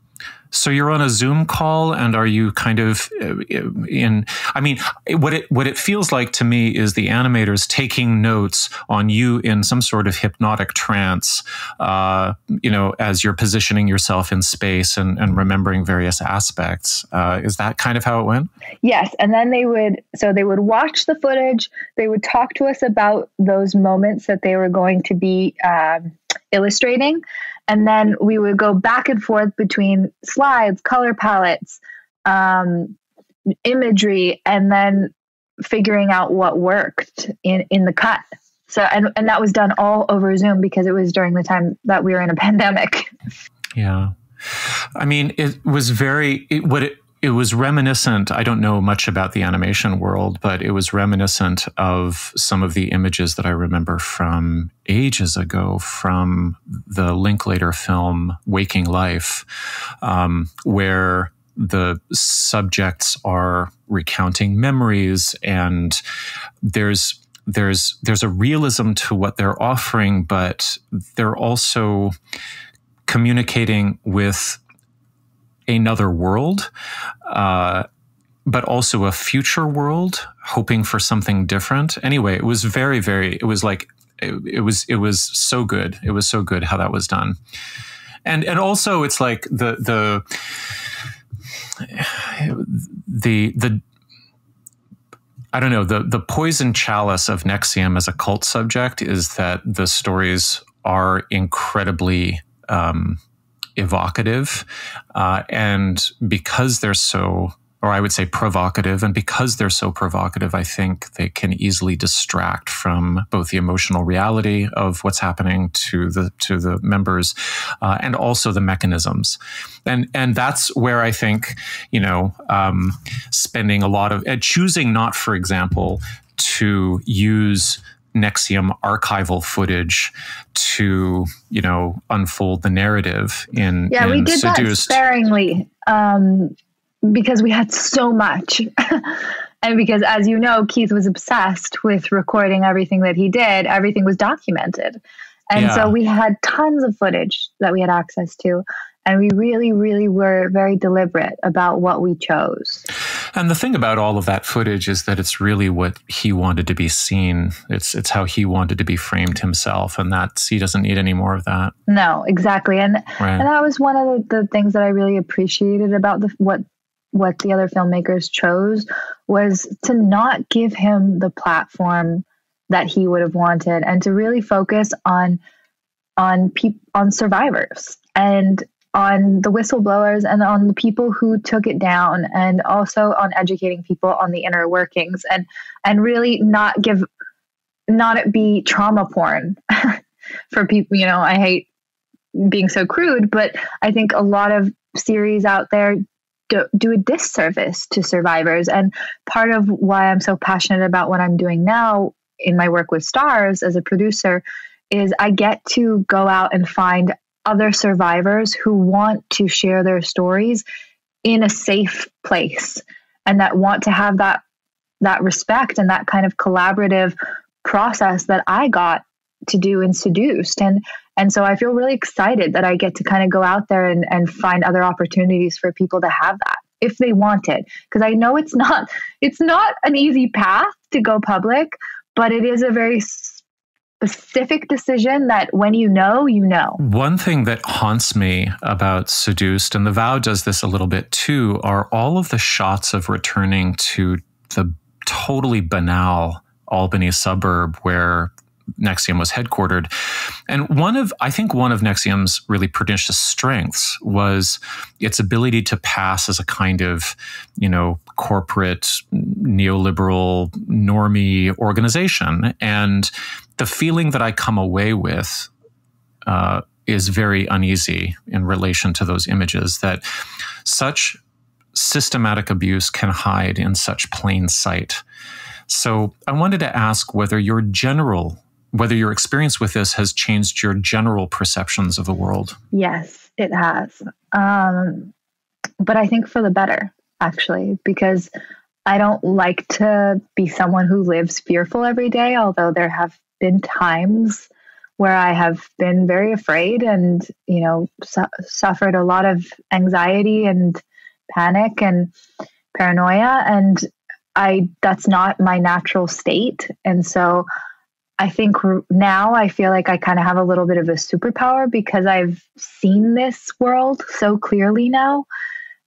So you're on a Zoom call, and are you kind of in? I mean, what it feels like to me is the animators taking notes on you in some sort of hypnotic trance, as you're positioning yourself in space and remembering various aspects. Is that kind of how it went? Yes, and then they would watch the footage. They would talk to us about those moments that they were going to be illustrating. And then we would go back and forth between slides, color palettes, imagery, and then figuring out what worked in the cut. So, and that was done all over Zoom because it was during the time that we were in a pandemic. Yeah. I mean, it was it was reminiscent. I don't know much about the animation world, but it was reminiscent of some of the images that I remember from ages ago from the Linklater film Waking Life, where the subjects are recounting memories, and there's a realism to what they're offering, but they're also communicating with another world, but also a future world, hoping for something different. Anyway, it was very, very, it was so good. It was so good how that was done. And also it's like the I don't know, the poison chalice of NXIVM as a cult subject is that the stories are incredibly evocative, and because they're so, or I would say provocative, and because they're so provocative, I think they can easily distract from both the emotional reality of what's happening to the members, and also the mechanisms, and that's where I think spending a lot of choosing not, for example, to use NXIVM archival footage to, unfold the narrative in we did Seduced. That sparingly, because we had so much. And because, as you know, Keith was obsessed with recording everything that he did. Everything was documented. And so we had tons of footage that we had access to. And we really, really were very deliberate about what we chose. And the thing about all of that footage is that it's really what he wanted to be seen. It's how he wanted to be framed himself, and he doesn't need any more of that. No, exactly. And right. And that was one of the things that I really appreciated about what the other filmmakers chose, was to not give him the platform that he would have wanted, and to really focus on survivors and on the whistleblowers and on the people who took it down, and also on educating people on the inner workings, and really not it be trauma porn for people. I hate being so crude, but I think a lot of series out there do a disservice to survivors. And part of why I'm so passionate about what I'm doing now in my work with Stars as a producer is I get to go out and find other survivors who want to share their stories in a safe place, and that want to have that respect and that kind of collaborative process that I got to do in Seduced. And so I feel really excited that I get to kind of go out there and find other opportunities for people to have that if they want it. Because I know it's not an easy path to go public, but it is a very specific decision that when you know. One thing that haunts me about Seduced, and The Vow does this a little bit too, are all of the shots of returning to the totally banal Albany suburb where NXIVM was headquartered. And I think one of NXIVM's really pernicious strengths was its ability to pass as a kind of, corporate, neoliberal, normie organization. And the feeling that I come away with is very uneasy in relation to those images, that such systematic abuse can hide in such plain sight. So I wanted to ask whether your experience with this has changed your general perceptions of the world. Yes, it has. But I think for the better, actually, because I don't like to be someone who lives fearful every day, although there have been times where I have been very afraid and, suffered a lot of anxiety and panic and paranoia. And that's not my natural state. And so I think now I feel like I kind of have a little bit of a superpower because I've seen this world so clearly now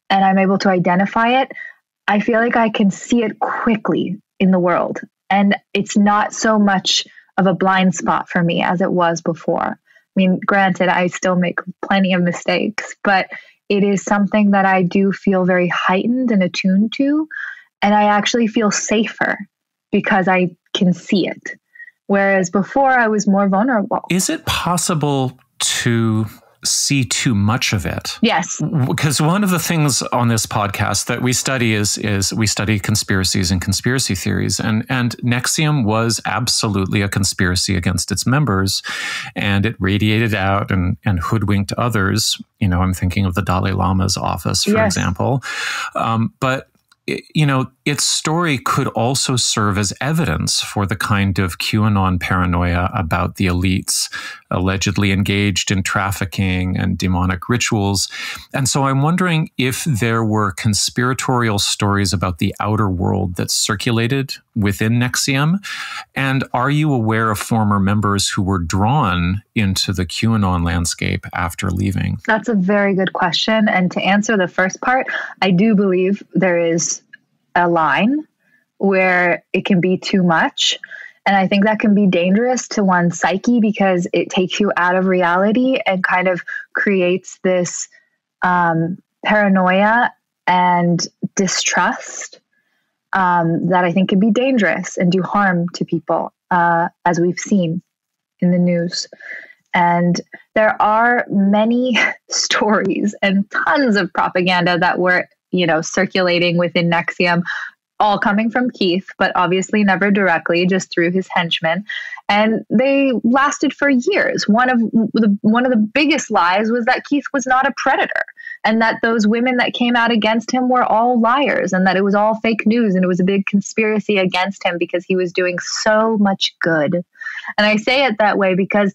and I'm able to identify it. I feel like I can see it quickly in the world. And it's not so much of a blind spot for me as it was before. I mean, granted, I still make plenty of mistakes, but it is something that I do feel very heightened and attuned to. And I actually feel safer because I can see it. Whereas before I was more vulnerable. Is it possible to see too much of it? Yes. Because one of the things on this podcast that we study is we study conspiracies and conspiracy theories. And NXIVM was absolutely a conspiracy against its members. And it radiated out and hoodwinked others. I'm thinking of the Dalai Lama's office, for example. But its story could also serve as evidence for the kind of QAnon paranoia about the elites allegedly engaged in trafficking and demonic rituals. And so I'm wondering if there were conspiratorial stories about the outer world that circulated within NXIVM. And are you aware of former members who were drawn into the QAnon landscape after leaving? That's a very good question. And to answer the first part, I do believe there is a line where it can be too much. And I think that can be dangerous to one's psyche because it takes you out of reality and kind of creates this paranoia and distrust that I think can be dangerous and do harm to people, as we've seen in the news. And there are many stories and tons of propaganda that were circulating within NXIVM, all coming from Keith, but obviously never directly, just through his henchmen. And they lasted for years. One of the biggest lies was that Keith was not a predator and that those women that came out against him were all liars and that it was all fake news and it was a big conspiracy against him because he was doing so much good. And I say it that way because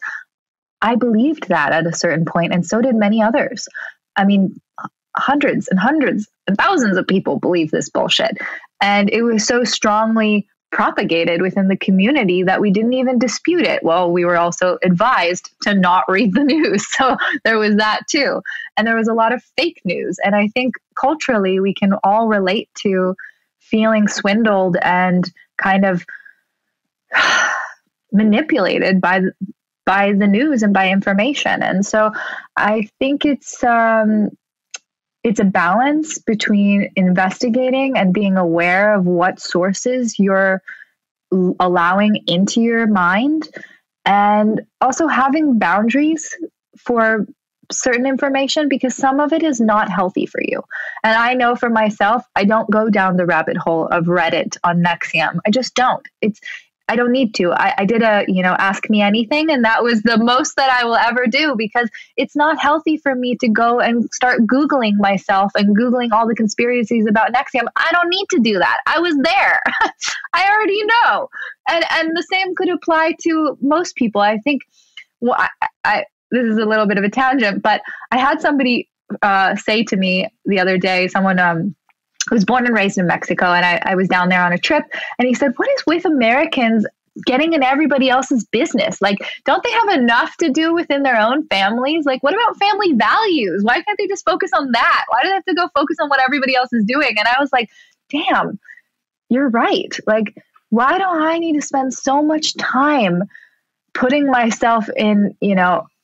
I believed that at a certain point, and so did many others. I mean, hundreds and hundreds and thousands of people believe this bullshit. And it was so strongly propagated within the community that we didn't even dispute it. Well, we were also advised to not read the news. So there was that too. And there was a lot of fake news. And I think culturally we can all relate to feeling swindled and kind of manipulated by the news and by information. And so I think it's a balance between investigating and being aware of what sources you're allowing into your mind, and also having boundaries for certain information because some of it is not healthy for you. And I know for myself, I don't go down the rabbit hole of Reddit on NXIVM. I just don't. I don't need to. I did a, ask me anything. And that was the most that I will ever do because it's not healthy for me to go and start Googling myself and Googling all the conspiracies about NXIVM. I don't need to do that. I was there. I already know. And the same could apply to most people. I think, this is a little bit of a tangent, but I had somebody say to me the other day, someone I was born and raised in Mexico, and I was down there on a trip, and he said, what is with Americans getting in everybody else's business? Like, don't they have enough to do within their own families? Like, what about family values? Why can't they just focus on that? Why do they have to go focus on what everybody else is doing? And I was like, damn, you're right. Like, why do I need to spend so much time putting myself in,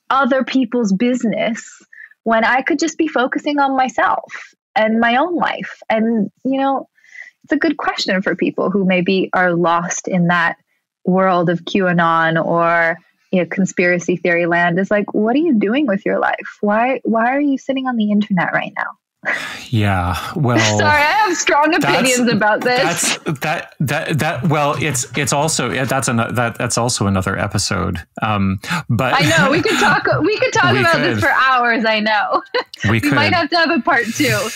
other people's business when I could just be focusing on myself and my own life? And, it's a good question for people who maybe are lost in that world of QAnon or, conspiracy theory land. Is like, what are you doing with your life? Why are you sitting on the internet right now? Yeah, well, sorry, I have strong opinions about this. It's also another episode. But I know we could talk about this for hours. I know we might have to have a part 2.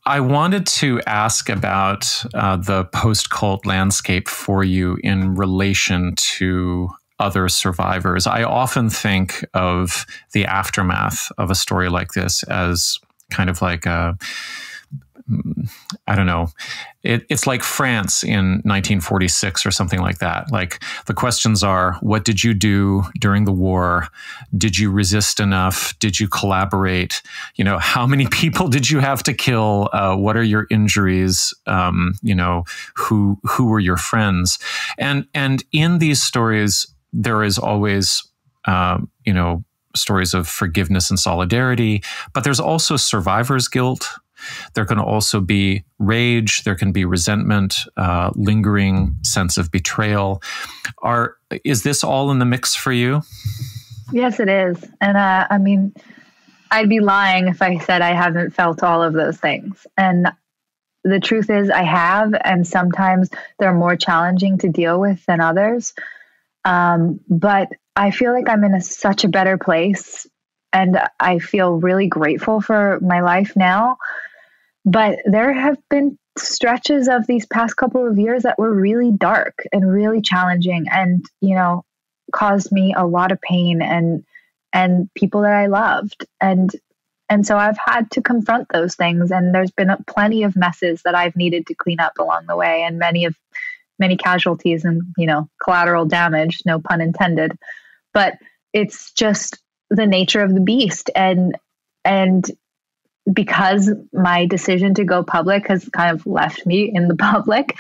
I wanted to ask about the post-cult landscape for you in relation to other survivors. I often think of the aftermath of a story like this as kind of like I don't know. It's like France in 1946 or something like that. Like the questions are, what did you do during the war? Did you resist enough? Did you collaborate? You know, how many people did you have to kill? What are your injuries? You know, who were your friends? And in these stories, there is always, you know, stories of forgiveness and solidarity, but there's also survivor's guilt. There can also be rage. There can be resentment, lingering sense of betrayal. Is this all in the mix for you? Yes, it is. And I mean, I'd be lying if I said I haven't felt all of those things. And the truth is I have, and sometimes they're more challenging to deal with than others. But I feel like I'm in such a better place, and I feel really grateful for my life now. But there have been stretches of these past couple of years that were really dark and really challenging, and, you know, caused me a lot of pain and people that I loved. And so I've had to confront those things, and there's been plenty of messes that I've needed to clean up along the way, and many casualties and, you know, collateral damage, no pun intended. But it's just the nature of the beast. And because my decision to go public has kind of left me in the public,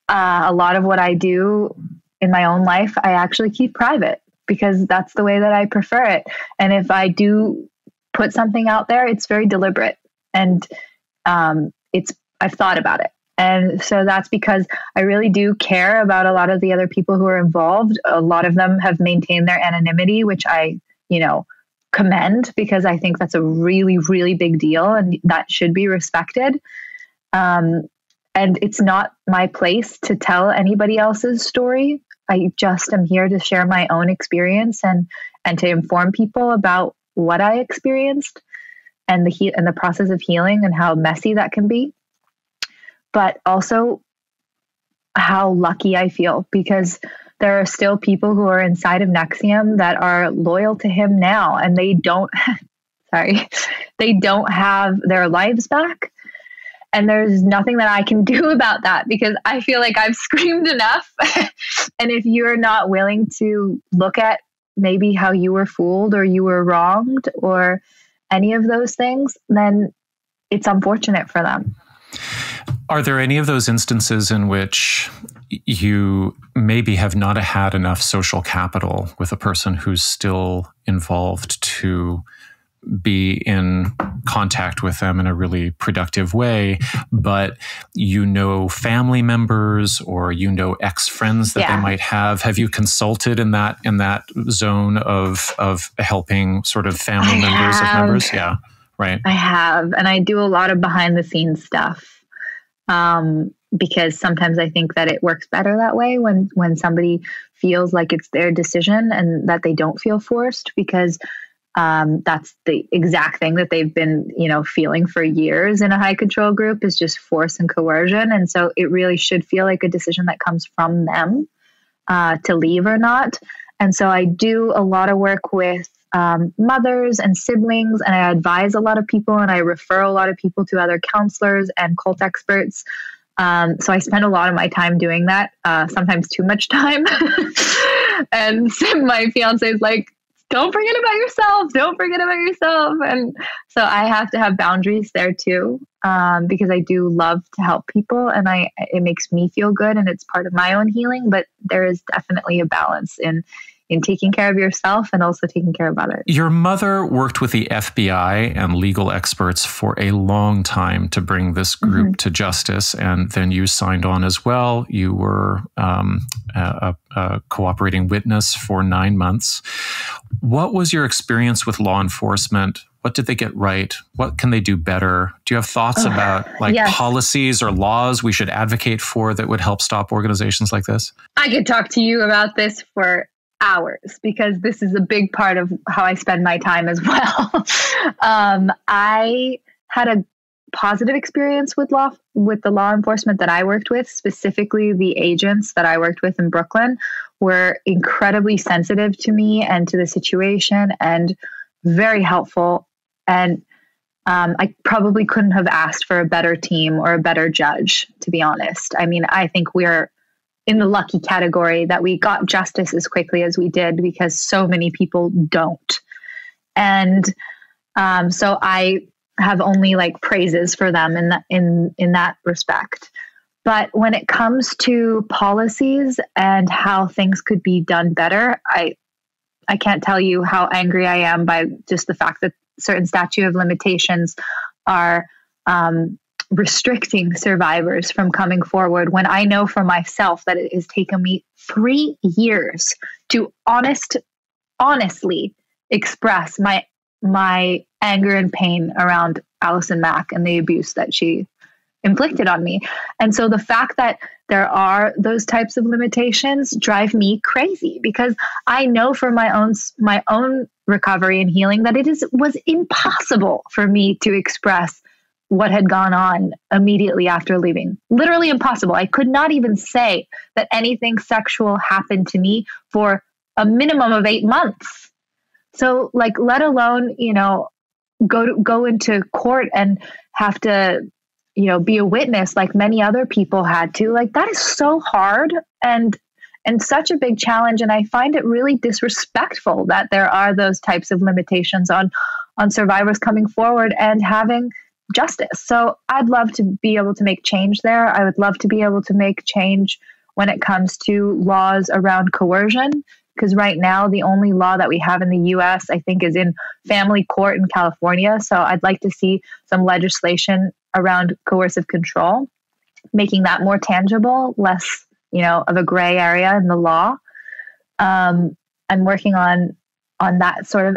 a lot of what I do in my own life, I actually keep private because that's the way that I prefer it. And if I do put something out there, it's very deliberate, and I've thought about it. And so that's because I really do care about a lot of the other people who are involved. A lot of them have maintained their anonymity, which I, you know, commend, because I think that's a really, really big deal, and that should be respected. And it's not my place to tell anybody else's story. I just am here to share my own experience and to inform people about what I experienced and the process of healing and how messy that can be. But also how lucky I feel, because there are still people who are inside of NXIVM that are loyal to him now, and they don't have their lives back. And there's nothing that I can do about that, because I feel like I've screamed enough. And if you're not willing to look at maybe how you were fooled or you were wronged or any of those things, then it's unfortunate for them. Are there any of those instances in which you maybe have not had enough social capital with a person who's still involved to be in contact with them in a really productive way, but you know family members or you know ex-friends that they might have? Have you consulted in that zone of helping sort of family members? Yeah, right. I have, and I do a lot of behind the scenes stuff. Because sometimes I think that it works better that way when somebody feels like it's their decision and that they don't feel forced, because that's the exact thing that they've been, you know, feeling for years in a high control group, is just force and coercion. And so it really should feel like a decision that comes from them to leave or not. And so I do a lot of work with mothers and siblings, and I advise a lot of people, and I refer a lot of people to other counselors and cult experts. So I spend a lot of my time doing that, sometimes too much time. And my fiance is like, don't forget about yourself. Don't forget about yourself. And so I have to have boundaries there too, because I do love to help people, and it makes me feel good, and it's part of my own healing. But there is definitely a balance in taking care of yourself and also taking care of others. Your mother worked with the FBI and legal experts for a long time to bring this group to justice, and then you signed on as well. You were a cooperating witness for 9 months. What was your experience with law enforcement? What did they get right? What can they do better? Do you have thoughts about policies or laws we should advocate for that would help stop organizations like this? I could talk to you about this for hours, because this is a big part of how I spend my time as well. I had a positive experience with the law enforcement that I worked with, specifically the agents that I worked with in Brooklyn, were incredibly sensitive to me and to the situation and very helpful. And I probably couldn't have asked for a better team or a better judge, to be honest. I mean, I think we're in the lucky category that we got justice as quickly as we did, because so many people don't. And so I have only like praises for them in that respect. But when it comes to policies and how things could be done better, I can't tell you how angry I am by just the fact that certain statute of limitations are restricting survivors from coming forward, when I know for myself that it has taken me 3 years to honestly express my anger and pain around Allison Mack and the abuse that she inflicted on me. And so the fact that there are those types of limitations drive me crazy, because I know for my own recovery and healing that was impossible for me to express what had gone on immediately after leaving. Literally impossible. I could not even say that anything sexual happened to me for a minimum of 8 months. So like, let alone, go into court and have to, be a witness like many other people had to. Like, that is so hard and such a big challenge. And I find it really disrespectful that there are those types of limitations on survivors coming forward and having justice. So I'd love to be able to make change there. I would love to be able to make change when it comes to laws around coercion, because right now the only law that we have in the US, I think, is in family court in California. So I'd like to see some legislation around coercive control, making that more tangible, less, of a gray area in the law. I'm working on that sort of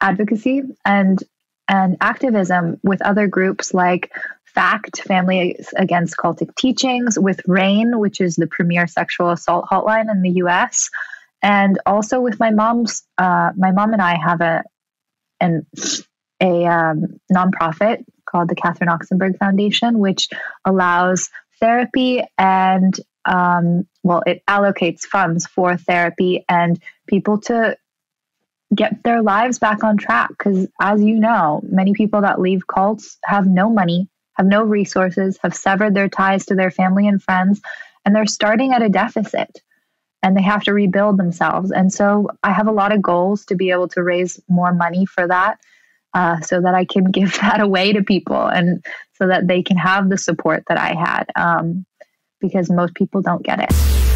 advocacy and activism with other groups like FACT, Families Against Cultic Teachings, with RAIN, which is the premier sexual assault hotline in the US. And also with my mom and I have a nonprofit called the Catherine Oxenberg Foundation, which allows therapy and, it allocates funds for therapy and people to get their lives back on track. Because as you know, many people that leave cults have no money, have no resources, have severed their ties to their family and friends, and they're starting at a deficit. And they have to rebuild themselves. And so I have a lot of goals to be able to raise more money for that, so that I can give that away to people and so that they can have the support that I had, because most people don't get it.